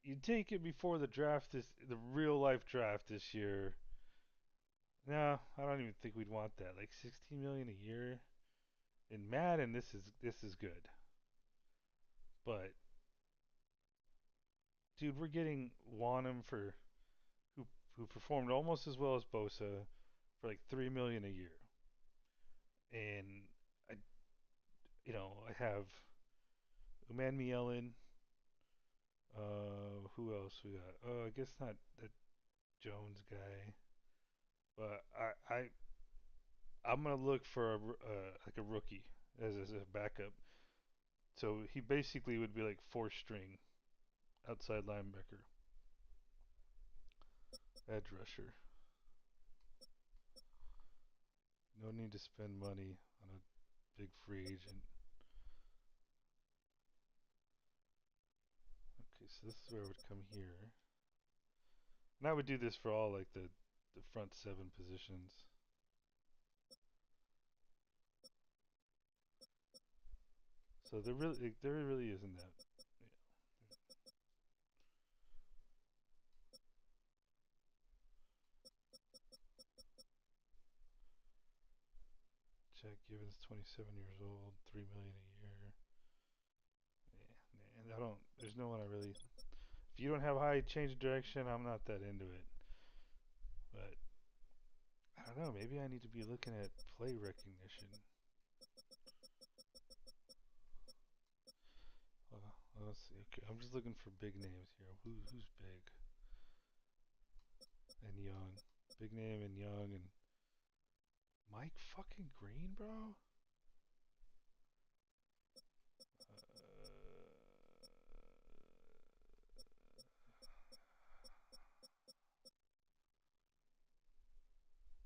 you take it before the real life draft this year. No, I don't even think we'd want that. Like 16 million a year in Madden, this is good. But dude, we're getting Wanham for who who performed almost as well as Bosa for like 3 million a year, and I I have Uman Mielen. Who else we got? Oh, I guess not that Jones guy, but I'm gonna look for like a rookie as a backup. So he basically would be like four string outside linebacker, edge rusher. No need to spend money on a big free agent. Okay, so this is where I would come here. And I would do this for all like the front seven positions. So there really isn't that. Jack Givens, 27 years old, 3 million a year. Yeah, and I don't. There's no one I really. If you don't have high change of direction, I'm not that into it. But I don't know. Maybe I need to be looking at play recognition. Let's see. Okay, I'm just looking for big names here. Who's big and young? Big name and young and Mike fucking Green, bro.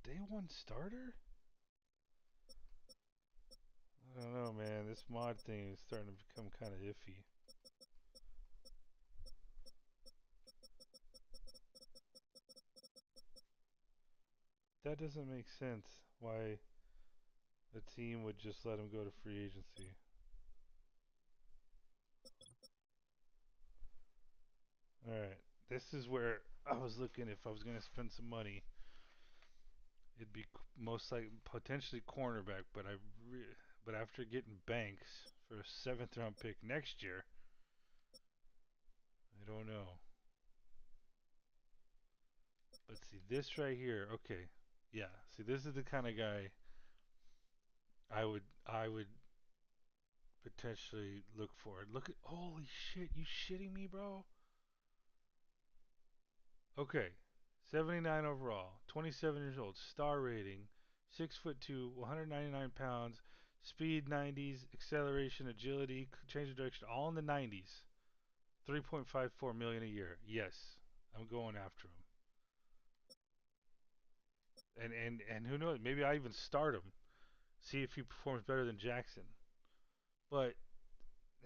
Day one starter? I don't know, man. This mod thing is starting to become kind of iffy. That doesn't make sense. Why a team would just let him go to free agency? All right, this is where I was looking. If I was going to spend some money, it'd be most like potentially cornerback. But after getting Banks for a seventh round pick next year, I don't know. But see this right here. Okay, yeah. See, this is the kind of guy I would potentially look for. Look at holy shit! You shitting me, bro? Okay, 79 overall, 27 years old, star rating, 6'2", 199 pounds, speed 90s, acceleration, agility, change of direction, all in the 90s. 3.54 million a year. Yes, I'm going after him. And who knows? Maybe I even start him. See if he performs better than Jackson. But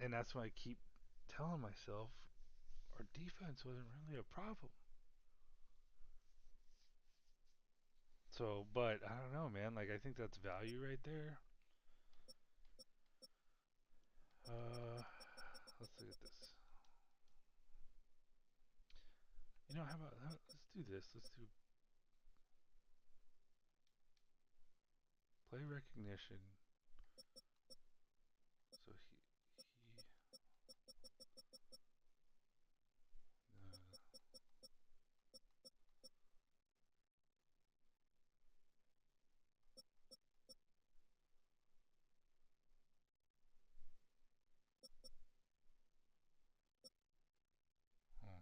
and that's why I keep telling myself our defense wasn't really a problem. So, but I don't know, man. Like, I think that's value right there. Let's look at this. You know, how about let's do this. Let's do play recognition. So huh.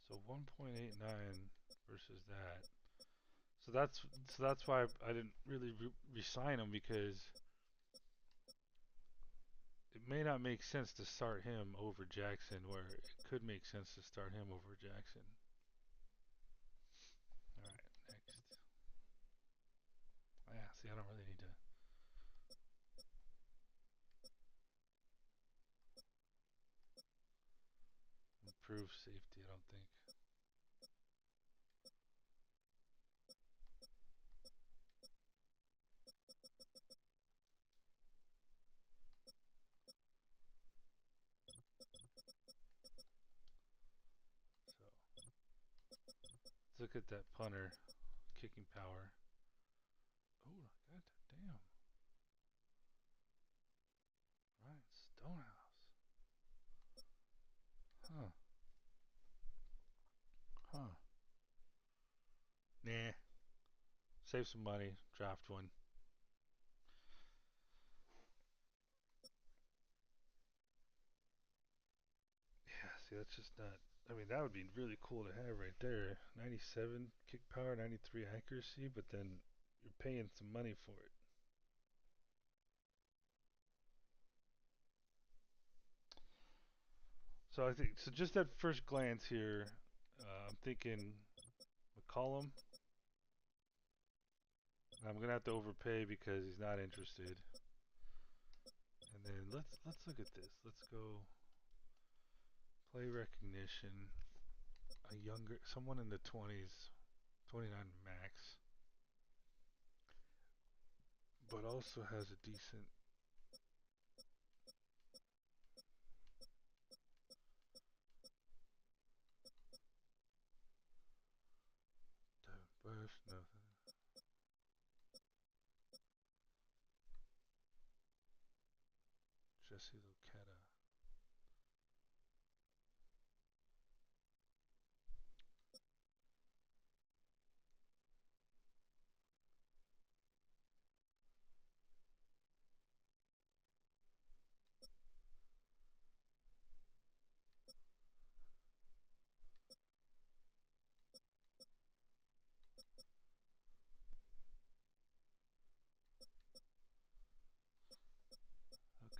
So 1.89 versus that. So that's why I didn't really re-sign him, because it may not make sense to start him over Jackson, where it could make sense to start him over Jackson. All right, next. Yeah, see, I don't really need to improve safety, I don't think. So let's look at that punter kicking power. Oh, god damn. Ryan Stonehouse. Huh. Huh. Nah. Save some money. Draft one. Yeah, see, that's just not. I mean, that would be really cool to have right there. 97 kick power, 93 accuracy, but then you're paying some money for it. So I think, so just at first glance here, I'm thinking McCollum. I'm gonna have to overpay because he's not interested. And then let's look at this. Let's go play recognition. A younger, someone in the 20s, 29 max, but also has a decent. Burst, nothing. Jesse Locetta.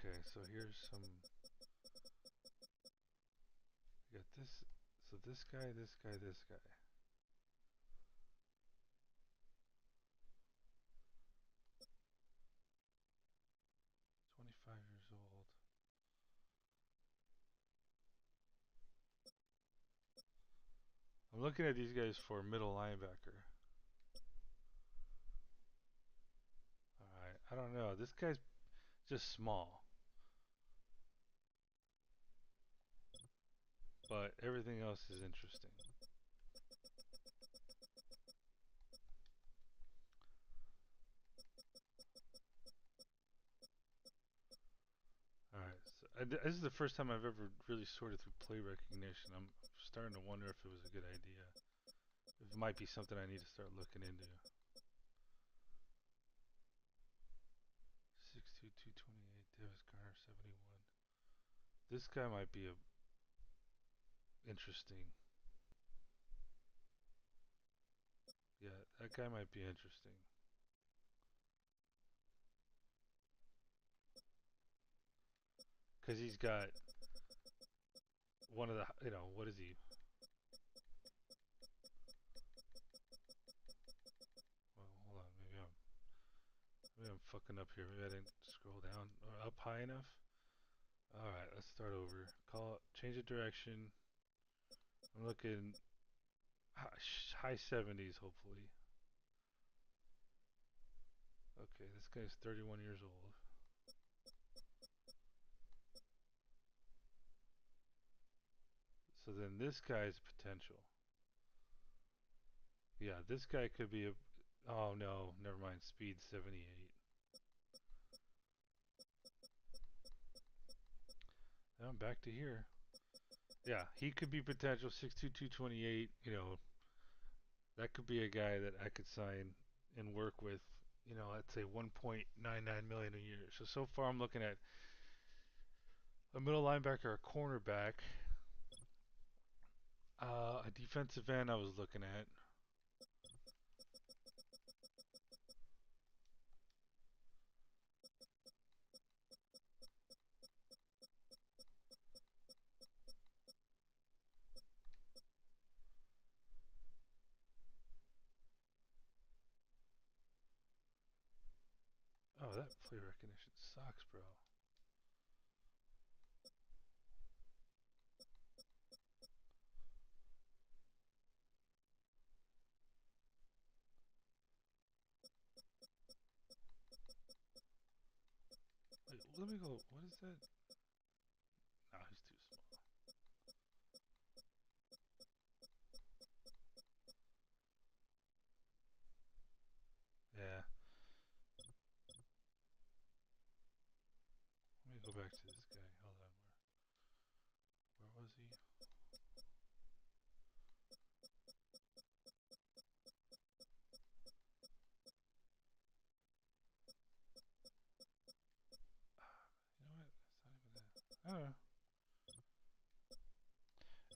Okay, so here's some. You got this. So this guy, this guy, this guy. 25 years old. I'm looking at these guys for middle linebacker. Alright, I don't know. This guy's just small. But everything else is interesting. Alright, so this is the first time I've ever really sorted through play recognition. I'm starting to wonder if it was a good idea. It might be something I need to start looking into. 6'2", 228, Davis Garner, 71. This guy might be interesting. Yeah, that guy might be interesting. Because he's got one of the, what is he? Maybe I'm fucking up here. Maybe I didn't scroll down or up high enough. All right, let's start over. Change the direction. I'm looking high 70s, hopefully. Okay, this guy's 31 years old. So then this guy's potential. Yeah, this guy could be a. Oh no, never mind. Speed 78. Now I'm back to here. Yeah, he could be potential 6'2", 228. You know, that could be a guy that I could sign and work with. You know, let's say 1.99 million a year. So far I'm looking at a middle linebacker, a cornerback, a defensive end. I was looking at. Oh, that play recognition sucks, bro. Wait, let me go. What is that? No, he's too small. Yeah. Let me go back to this guy. Hold on. Where was he? You know what? It's not even that. I don't know.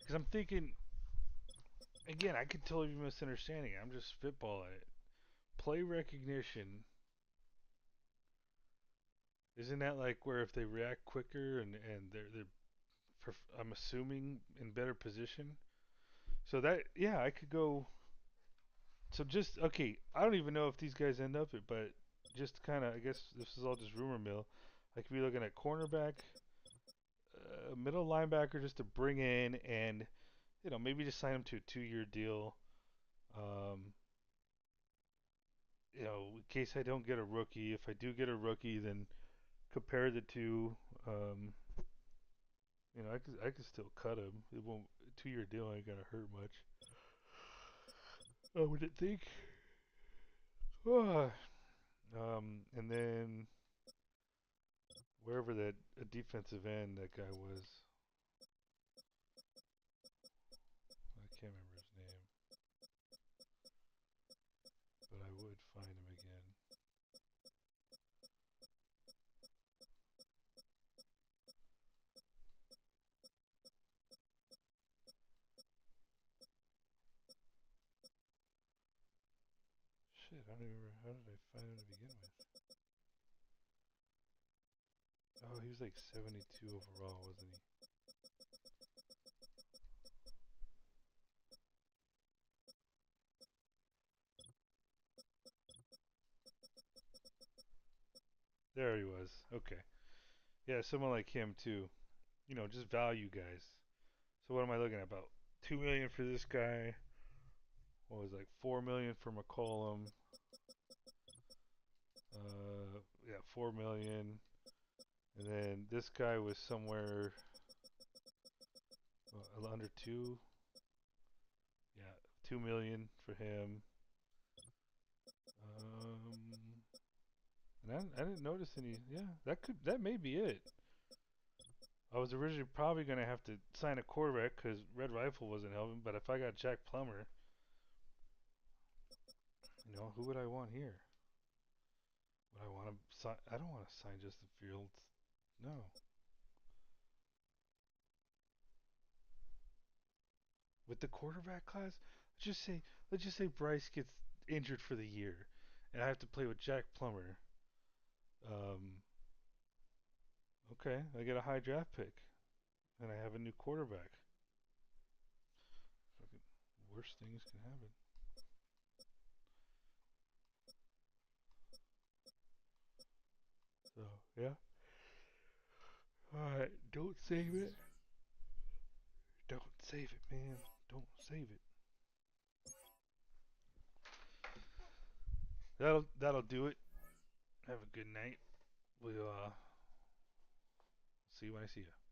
Because I'm thinking, again, I could totally be misunderstanding. I'm just spitballing it. Play recognition. Isn't that like where if they react quicker and I'm assuming in better position? So that yeah, I could go. So just okay. I don't even know if these guys end up it, but just kind of I guess this is all just rumor mill. I could be looking at cornerback, middle linebacker just to bring in and maybe just sign him to a 2-year deal. Um, in case I don't get a rookie. If I do get a rookie, then compare the two. Um, I could still cut him. It won't 2-year deal ain't gonna hurt much. I wouldn't think. Ah, and then wherever that a defensive end that guy was, I can't remember his name, but I would find him again. Shit, I don't even remember how did I find him to begin with. Oh, he was like 72 overall, wasn't he? There he was. Okay. Yeah, someone like him too. Just value guys. So what am I looking at? About 2 million for this guy. What was it, like 4 million for McCollum? Yeah, 4 million. And then this guy was somewhere under two. Yeah, 2 million for him. And I didn't notice any. Yeah, that may be it. I was originally probably gonna have to sign a quarterback because Red Rifle wasn't helping. But if I got Jack Plummer, who would I want here? Would I want to sign? I don't want to sign Justin Fields. No. With the quarterback class, let's just say Bryce gets injured for the year, and I have to play with Jack Plummer. Um, okay, I get a high draft pick, and I have a new quarterback. Fucking worst things can happen. Yeah. All right. Don't save it. Don't save it, man. Don't save it. That'll do it. Have a good night. We'll see you when I see you.